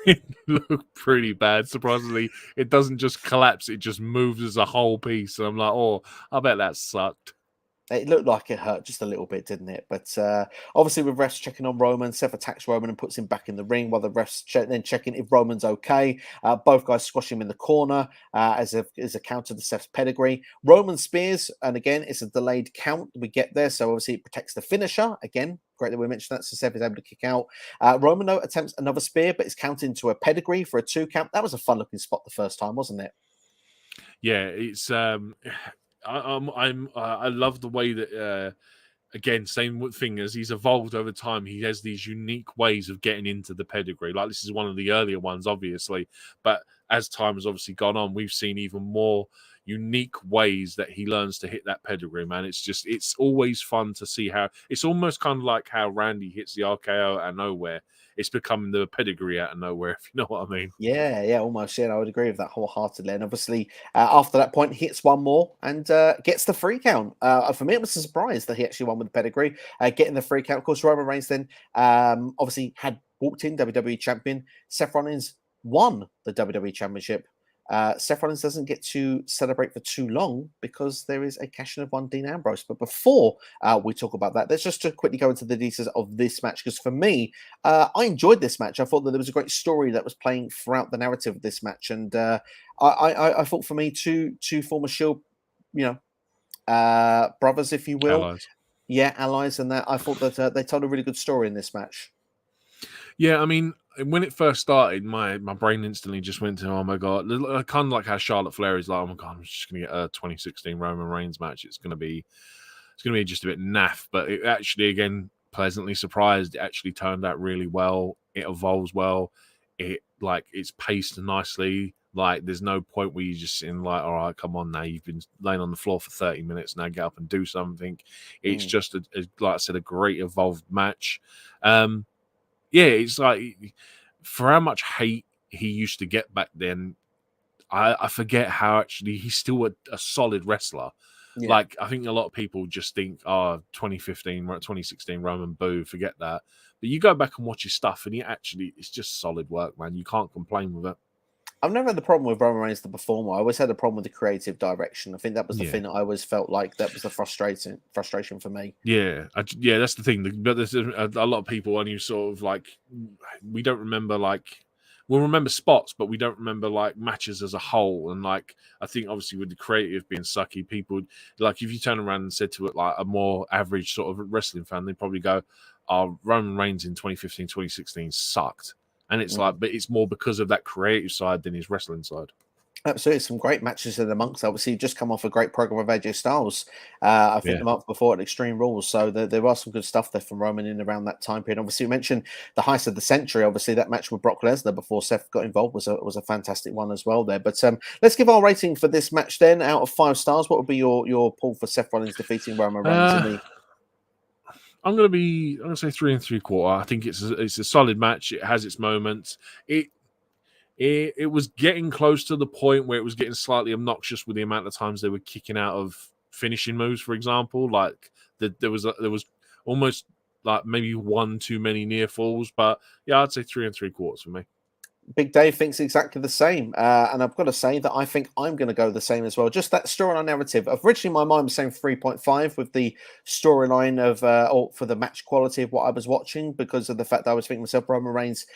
It looked pretty bad. Surprisingly, it doesn't just collapse, it just moves as a whole piece. And I'm like, oh, I bet that sucked. It looked like it hurt just a little bit, didn't it? But obviously, with refs checking on Roman, Seth attacks Roman and puts him back in the ring, while the refs then checking if Roman's okay. Both guys squash him in the corner as a counter to Seth's pedigree. Roman spears, and again, it's a delayed count. We get there, so obviously it protects the finisher. Again, great that we mentioned that, so Seth is able to kick out. Roman, though, attempts another spear, but it's counted into a pedigree for a 2 count. That was a fun-looking spot the first time, wasn't it? Yeah, it's... I love the way that again, same thing as he's evolved over time. He has these unique ways of getting into the pedigree. Like this is one of the earlier ones, obviously, but as time has obviously gone on, we've seen even more unique ways that he learns to hit that pedigree, man. It's always fun to see how it's almost kind of like how Randy hits the RKO out of nowhere. It's becoming the pedigree out of nowhere, if you know what I mean. Yeah, almost. Yeah, I would agree with that wholeheartedly. And obviously, after that point, hits one more and gets the free count. For me, it was a surprise that he actually won with the pedigree, getting the free count. Of course, Roman Reigns then obviously had walked in WWE champion. Seth Rollins won the WWE championship. Seth Rollins doesn't get to celebrate for too long because there is a cash in of one Dean Ambrose. But before we talk about that, let's just quickly go into the details of this match. Because for me, I enjoyed this match. I thought that there was a great story that was playing throughout the narrative of this match. And I thought for me, two former Shield, brothers, if you will. Allies. Yeah, allies. And that I thought that they told a really good story in this match. Yeah, I mean, when it first started, my brain instantly just went to, oh my god, kind of like how Charlotte Flair is like, oh my god, I'm just gonna get a 2016 Roman Reigns match. It's gonna be just a bit naff, but it actually, again, pleasantly surprised. It actually turned out really well. It evolves well. It's paced nicely. Like, there's no point where you're just sitting like, all right, come on now, you've been laying on the floor for 30 minutes, now get up and do something. It's just like I said, a great evolved match. Yeah, it's like, for how much hate he used to get back then, I forget how actually he's still a solid wrestler. Yeah. Like, I think a lot of people just think, 2015, 2016 Roman, boo, forget that. But you go back and watch his stuff, and it's just solid work, man. You can't complain with it. I've never had the problem with Roman Reigns, the performer. I always had a problem with the creative direction. I think that was the thing that I always felt like that was the frustration for me. Yeah, that's the thing. But there's a lot of people only sort of like, we don't remember, like, we'll remember spots, but we don't remember like matches as a whole. And like, I think obviously with the creative being sucky, people, like, if you turn around and said to it like a more average sort of wrestling fan, they'd probably go, oh, Roman Reigns in 2015, 2016 sucked. And it's like, but it's more because of that creative side than his wrestling side. Absolutely, some great matches in amongst. Obviously, just come off a great program of AJ Styles. I think the month before at Extreme Rules. So there was some good stuff there from Roman in around that time period. Obviously, you mentioned the heist of the century. Obviously, that match with Brock Lesnar before Seth got involved was a fantastic one as well there. But let's give our rating for this match then. Out of 5 stars, what would be your pull for Seth Rollins defeating Roman Reigns? I'm gonna say 3 3/4. I think it's a solid match. It has its moments. It was getting close to the point where it was getting slightly obnoxious with the amount of times they were kicking out of finishing moves, for example. Like there was almost like maybe one too many near falls. But yeah, I'd say 3 3/4 for me. Big Dave thinks exactly the same. And I've got to say that I think I'm going to go the same as well. Just that storyline narrative. Originally, my mind was saying 3.5 with the storyline of, or for the match quality of what I was watching, because of the fact that I was thinking myself, Roman Reigns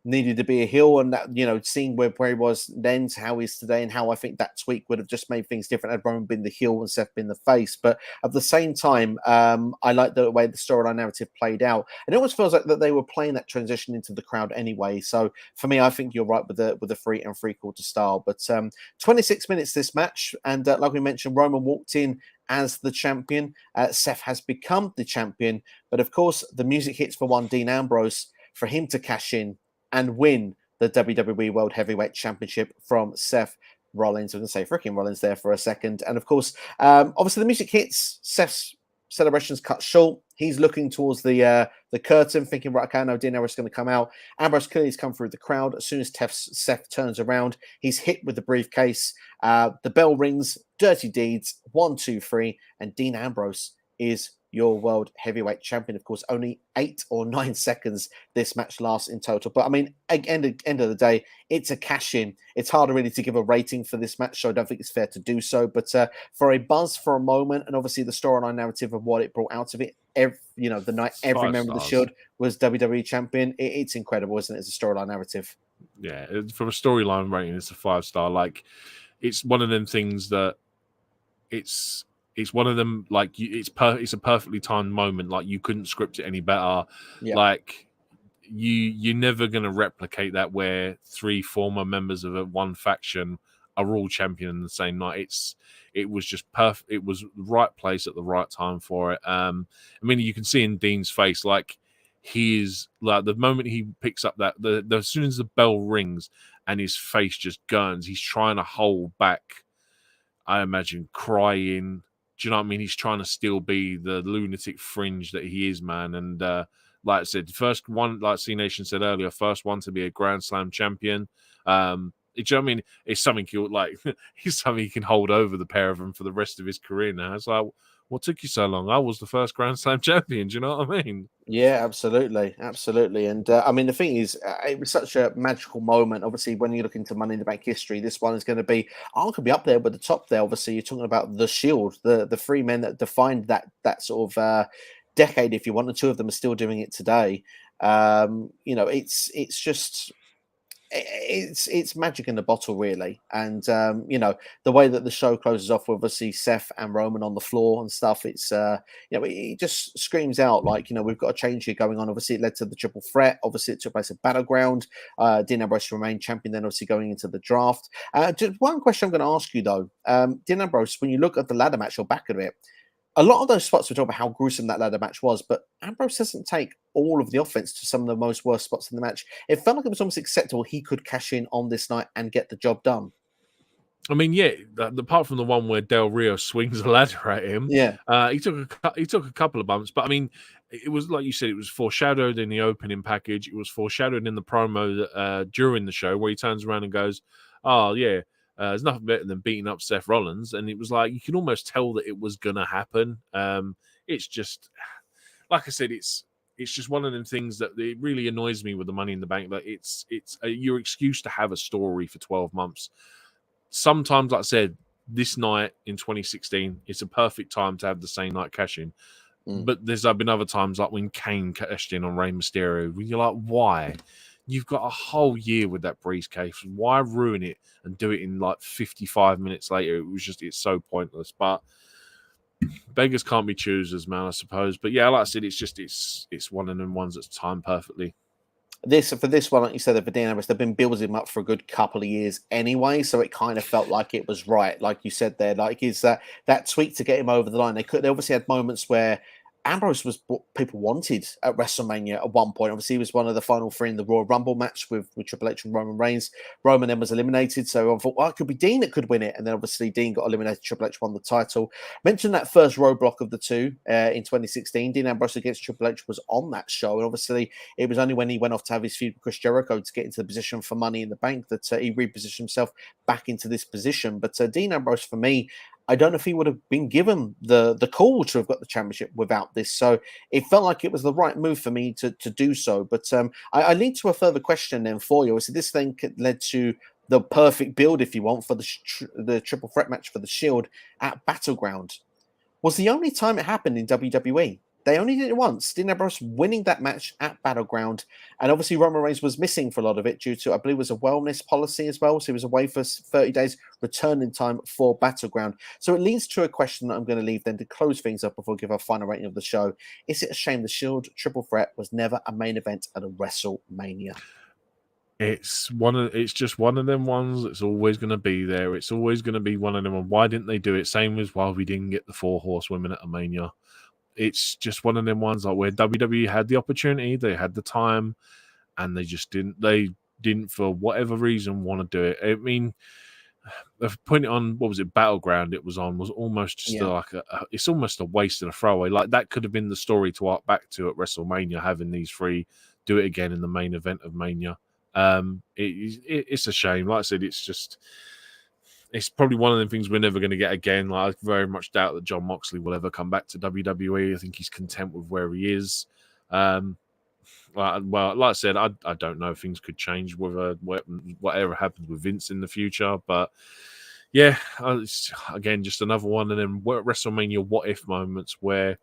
needed to be a heel, and that, seeing where he was then to how he is today, and how I think that tweak would have just made things different had Roman been the heel and Seth been the face. But at the same time, I like the way the storyline narrative played out, and it almost feels like that they were playing that transition into the crowd anyway. So for me, I think you're right with the 3 3/4 style. But 26 minutes this match, and like we mentioned, Roman walked in as the champion. Seth has become the champion, but of course the music hits for one Dean Ambrose for him to cash in and win the WWE World Heavyweight Championship from Seth Rollins. I was going to say freaking Rollins there for a second. And of course, obviously the music hits. Seth's celebrations cut short. He's looking towards the curtain, thinking, right, okay, I know Dean Ambrose is going to come out. Ambrose clearly has come through the crowd. As soon as Seth turns around, he's hit with the briefcase. The bell rings, dirty deeds, 1, 2, 3, and Dean Ambrose is your world heavyweight champion. Of course, only 8 or 9 seconds this match lasts in total. But I mean, at the end of the day, it's a cash in. It's harder really to give a rating for this match, so I don't think it's fair to do so. But for a buzz, for a moment, and obviously the storyline narrative of what it brought out of it, the night every member of the Shield was WWE champion, it's incredible, isn't it? It's a storyline narrative. Yeah, from a storyline rating, it's a 5-star. Like, it's one of them things that it's one of them, like, it's a perfectly timed moment. Like, you couldn't script it any better. Yeah. Like, you're never going to replicate that where 3 former members of one faction are all champion in the same night. It was just perfect. It was the right place at the right time for it. I mean, you can see in Dean's face, like, he is, like, the moment he picks up that, as soon as the bell rings and his face just gurns, he's trying to hold back I imagine crying. Do you know what I mean? He's trying to still be the lunatic fringe that he is, man. And like I said, first one, like C Nation said earlier, first one to be a Grand Slam champion. Do you know what I mean? It's something it's something he can hold over the pair of them for the rest of his career now. It's like, what took you so long? I was the first Grand Slam champion. Do you know what I mean? Yeah, absolutely, absolutely. And I mean, the thing is, it was such a magical moment. Obviously, when you look into Money in the Bank history, this one is going to be, could be up there with the top there. Obviously, you're talking about the Shield, the three men that defined that sort of decade. If you want, the two of them are still doing it today. It's just. It's magic in the bottle, really. And the way that the show closes off with obviously Seth and Roman on the floor and stuff, it's it just screams out like, we've got a change here going on. Obviously it led to the triple threat. Obviously it took place at Battleground. Dean Ambrose remained champion, then obviously going into the draft. Just one question I'm going to ask you though, Dean Ambrose, when you look at the ladder match or back of it, a lot of those spots we talk about how gruesome that ladder match was, but Ambrose doesn't take all of the offense to some of the most worst spots in the match. It felt like it was almost acceptable he could cash in on this night and get the job done. I mean, yeah, apart from the one where Del Rio swings a ladder at him, yeah, he took a couple of bumps, but I mean, it was like you said, it was foreshadowed in the opening package. It was foreshadowed in the promo during the show where he turns around and goes, "Oh yeah, there's nothing better than beating up Seth Rollins," and it was like you can almost tell that it was gonna happen. It's just, like I said, it's just one of them things that it really annoys me with the Money in the Bank. That it's your excuse to have a story for 12 months. Sometimes, like I said, this night in 2016, it's a perfect time to have the same night cash in. But there's been other times, like when Kane cashed in on Rey Mysterio, when you're like, why? You've got a whole year with that briefcase. Why ruin it and do it in like 55 minutes later? It's so pointless. But beggars can't be choosers, man, I suppose. But yeah, like I said, it's one of them ones that's timed perfectly. For this one, like you said, for Dean Ambrose, they've been building him up for a good couple of years anyway, so it kind of felt like it was right, like you said there. Like, is that tweak to get him over the line? They obviously had moments where Ambrose was what people wanted at WrestleMania at one point. Obviously, he was one of the final three in the Royal Rumble match with Triple H and Roman Reigns. Roman then was eliminated, so I thought, well, it could be Dean that could win it. And then obviously Dean got eliminated. Triple H won the title. Mentioned that first roadblock of the two in 2016. Dean Ambrose against Triple H was on that show, and obviously it was only when he went off to have his feud with Chris Jericho to get into the position for Money in the Bank that he repositioned himself back into this position. But Dean Ambrose, for me, I don't know if he would have been given the call to have got the championship without this. So it felt like it was the right move for me to do so. But I lead to a further question then for you. So this thing led to the perfect build, if you want, for the triple threat match for the Shield at Battleground. Was the only time it happened in WWE. They only did it once. Dean Ambrose winning that match at Battleground. And obviously Roman Reigns was missing for a lot of it due to, I believe it was a wellness policy as well. So he was away for 30 days, return in time for Battleground. So it leads to a question that I'm going to leave then to close things up before I give our final rating of the show. Is it a shame the Shield triple threat was never a main event at a WrestleMania? It's just one of them ones that's always going to be there. It's always going to be one of them. And why didn't they do it? Same as why we didn't get the 4 horsewomen at a Mania. It's just one of them ones like where WWE had the opportunity, they had the time, and they just didn't. They didn't, for whatever reason, want to do it. I mean, putting it on, what was it, Battleground? It was almost just it's almost a waste and a throwaway. Like that could have been the story to arc back to at WrestleMania, having these 3 do it again in the main event of Mania. It's a shame. Like I said, it's probably one of the things we're never going to get again. Like, I very much doubt that Jon Moxley will ever come back to WWE. I think he's content with where he is. Well, like I said, I don't know if things could change with whatever happens with Vince in the future. But yeah, it's, again, just another one of them WrestleMania what-if moments where,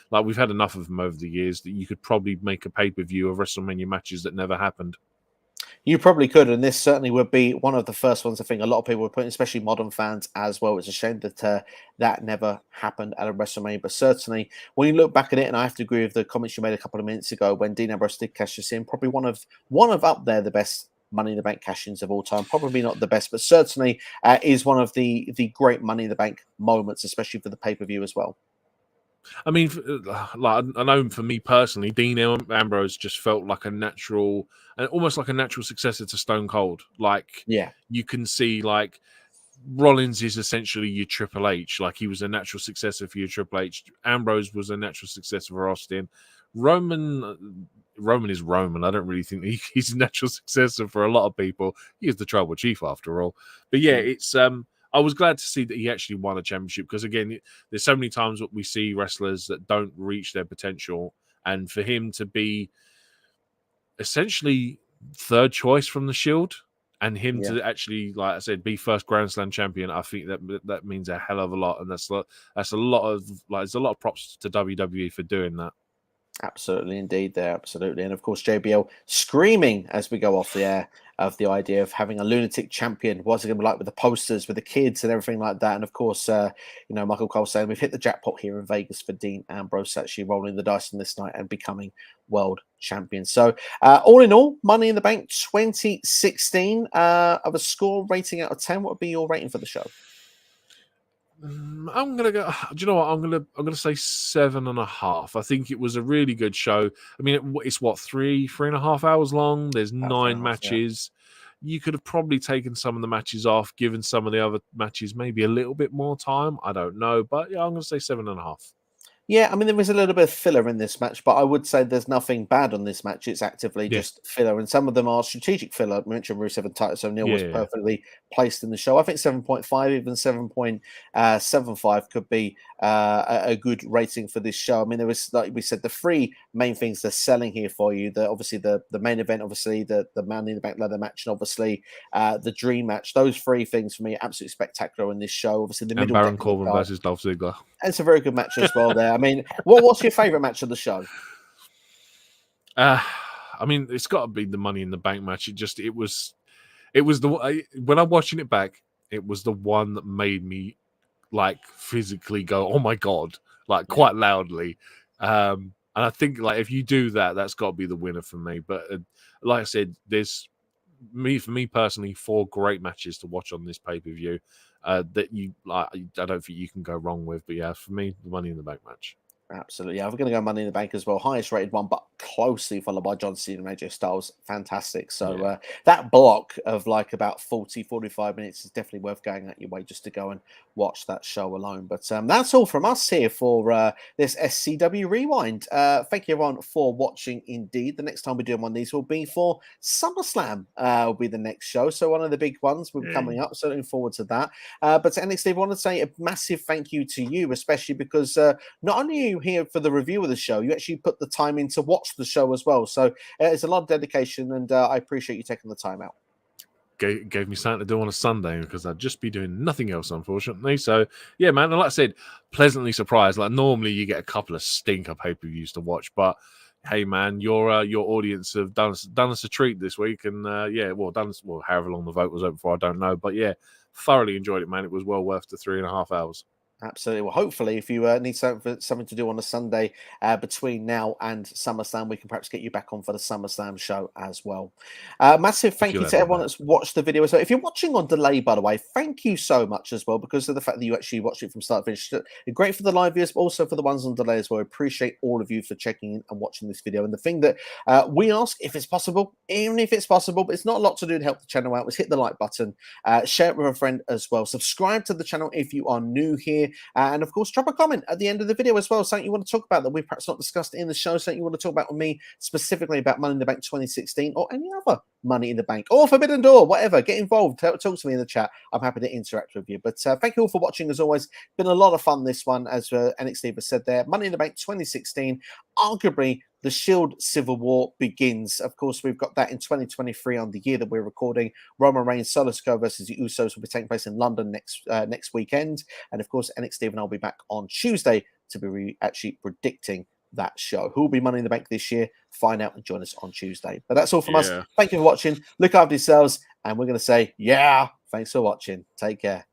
like, we've had enough of them over the years that you could probably make a pay-per-view of WrestleMania matches that never happened. You probably could, and this certainly would be one of the first ones I think a lot of people would put, especially modern fans as well. It's a shame that that never happened at a WrestleMania, but certainly when you look back at it, and I have to agree with the comments you made a couple of minutes ago when Dean Ambrose did cash this in, probably one of up there the best Money in the Bank cash-ins of all time. Probably not the best, but certainly is one of the great Money in the Bank moments, especially for the pay-per-view as well. I mean, like, I know for me personally, Dean Ambrose just felt like a natural, almost like a natural successor to Stone Cold. Like, yeah, you can see, like, Rollins is essentially your Triple H. Like, he was a natural successor for your Triple H. Ambrose was a natural successor for Austin. Roman is Roman. I don't really think he's a natural successor for a lot of people. He is the Tribal Chief after all. But yeah, it's I was glad to see that he actually won a championship, because again, there's so many times that we see wrestlers that don't reach their potential, and for him to be essentially third choice from the Shield, and him to actually, like I said, be first Grand Slam champion, I think that means a hell of a lot, and that's a lot of there's a lot of props to WWE for doing that. Absolutely, indeed, there, absolutely, and of course JBL screaming as we go off the air of the idea of having a lunatic champion. What's it going to be like with the posters, with the kids, and everything like that? And of course, Michael Cole saying we've hit the jackpot here in Vegas for Dean Ambrose actually rolling the dice on this night and becoming world champion. So, all in all, Money in the Bank 2016 of a score rating out of 10. What would be your rating for the show? I'm gonna go. Do you know what? I'm gonna say 7.5. I think it was a really good show. I mean, it's what, 3.5 hours long. There's 9 matches. Yeah. You could have probably taken some of the matches off, given some of the other matches maybe a little bit more time. I don't know, but yeah, I'm gonna say 7.5. Yeah, I mean, there was a little bit of filler in this match, but I would say there's nothing bad on this match. It's actively just filler, and some of them are strategic filler. I mentioned Rusev and Titus O'Neil was perfectly placed in the show. I think 7.5, even 7.75 could be a good rating for this show. I mean, there was, like we said, the 3 main things they're selling here for you. Obviously the main event, obviously the Money in the Bank leather match, and obviously the Dream match. Those 3 things for me are absolutely spectacular in this show. Obviously the middle, and Baron Corbin versus Dolph Ziggler. It's a very good match as well there. I mean, what's your favourite match of the show? I mean, it's got to be the Money in the Bank match. It was when I'm watching it back, it was the one that made me like physically go, "Oh my god!" like quite loudly. And I think like if you do that, that's got to be the winner for me. But like I said, there's for me personally 4 great matches to watch on this pay-per-view that you like. I don't think you can go wrong with. But yeah, for me, the Money in the Bank match. Absolutely. Yeah, we're going to go Money in the Bank as well. Highest rated one, but closely followed by John Cena and AJ Styles. Fantastic. So that block of like about 40, 45 minutes is definitely worth going out your way just to go and watch that show alone. But that's all from us here for this SCW Rewind. Thank you everyone for watching indeed. The next time we do one of these will be for SummerSlam will be the next show. So one of the big ones will be coming up. So looking forward to that. But to NXT, I want to say a massive thank you to you, especially because not only are you here for the review of the show, you actually put the time in to watch the show as well. So it's a lot of dedication, and I appreciate you taking the time out. Gave me something to do on a Sunday because I'd just be doing nothing else, unfortunately. So yeah, man. And like I said, pleasantly surprised. Like normally you get a couple of stinker pay-per-views to watch, but hey, man, your audience have done us a treat this week, and however long the vote was open for, I don't know, but yeah, thoroughly enjoyed it, man. It was well worth the 3.5 hours. Absolutely. Well, hopefully, if you need something to do on a Sunday between now and SummerSlam, we can perhaps get you back on for the SummerSlam show as well. Massive thank you to everyone that's watched the video as well. If you're watching on delay, by the way, thank you so much as well, because of the fact that you actually watched it from start to finish. Great for the live viewers, but also for the ones on delay as well. I appreciate all of you for checking in and watching this video. And the thing that we ask, if it's possible, even if it's possible, but it's not a lot to do to help the channel out, was hit the like button, share it with a friend as well. Subscribe to the channel if you are new here. And of course, drop a comment at the end of the video as well, something you want to talk about that we've perhaps not discussed in the show, something you want to talk about with me specifically about Money in the Bank 2016 or any other Money in the Bank or Forbidden Door, whatever. Get involved, talk to me in the chat. I'm happy to interact with you. But thank you all for watching as always. Been a lot of fun this one, as NXT has said there. Money in the Bank 2016, arguably the Shield Civil War begins. Of course, we've got that in 2023 on the year that we're recording. Roman Reigns, Solo Sikoa versus the Usos will be taking place in London next weekend. And of course, NXT and I'll be back on Tuesday to be actually predicting that show. Who will be Money in the Bank this year? Find out and join us on Tuesday. But that's all from us. Thank you for watching. Look after yourselves. And we're going to say, thanks for watching. Take care.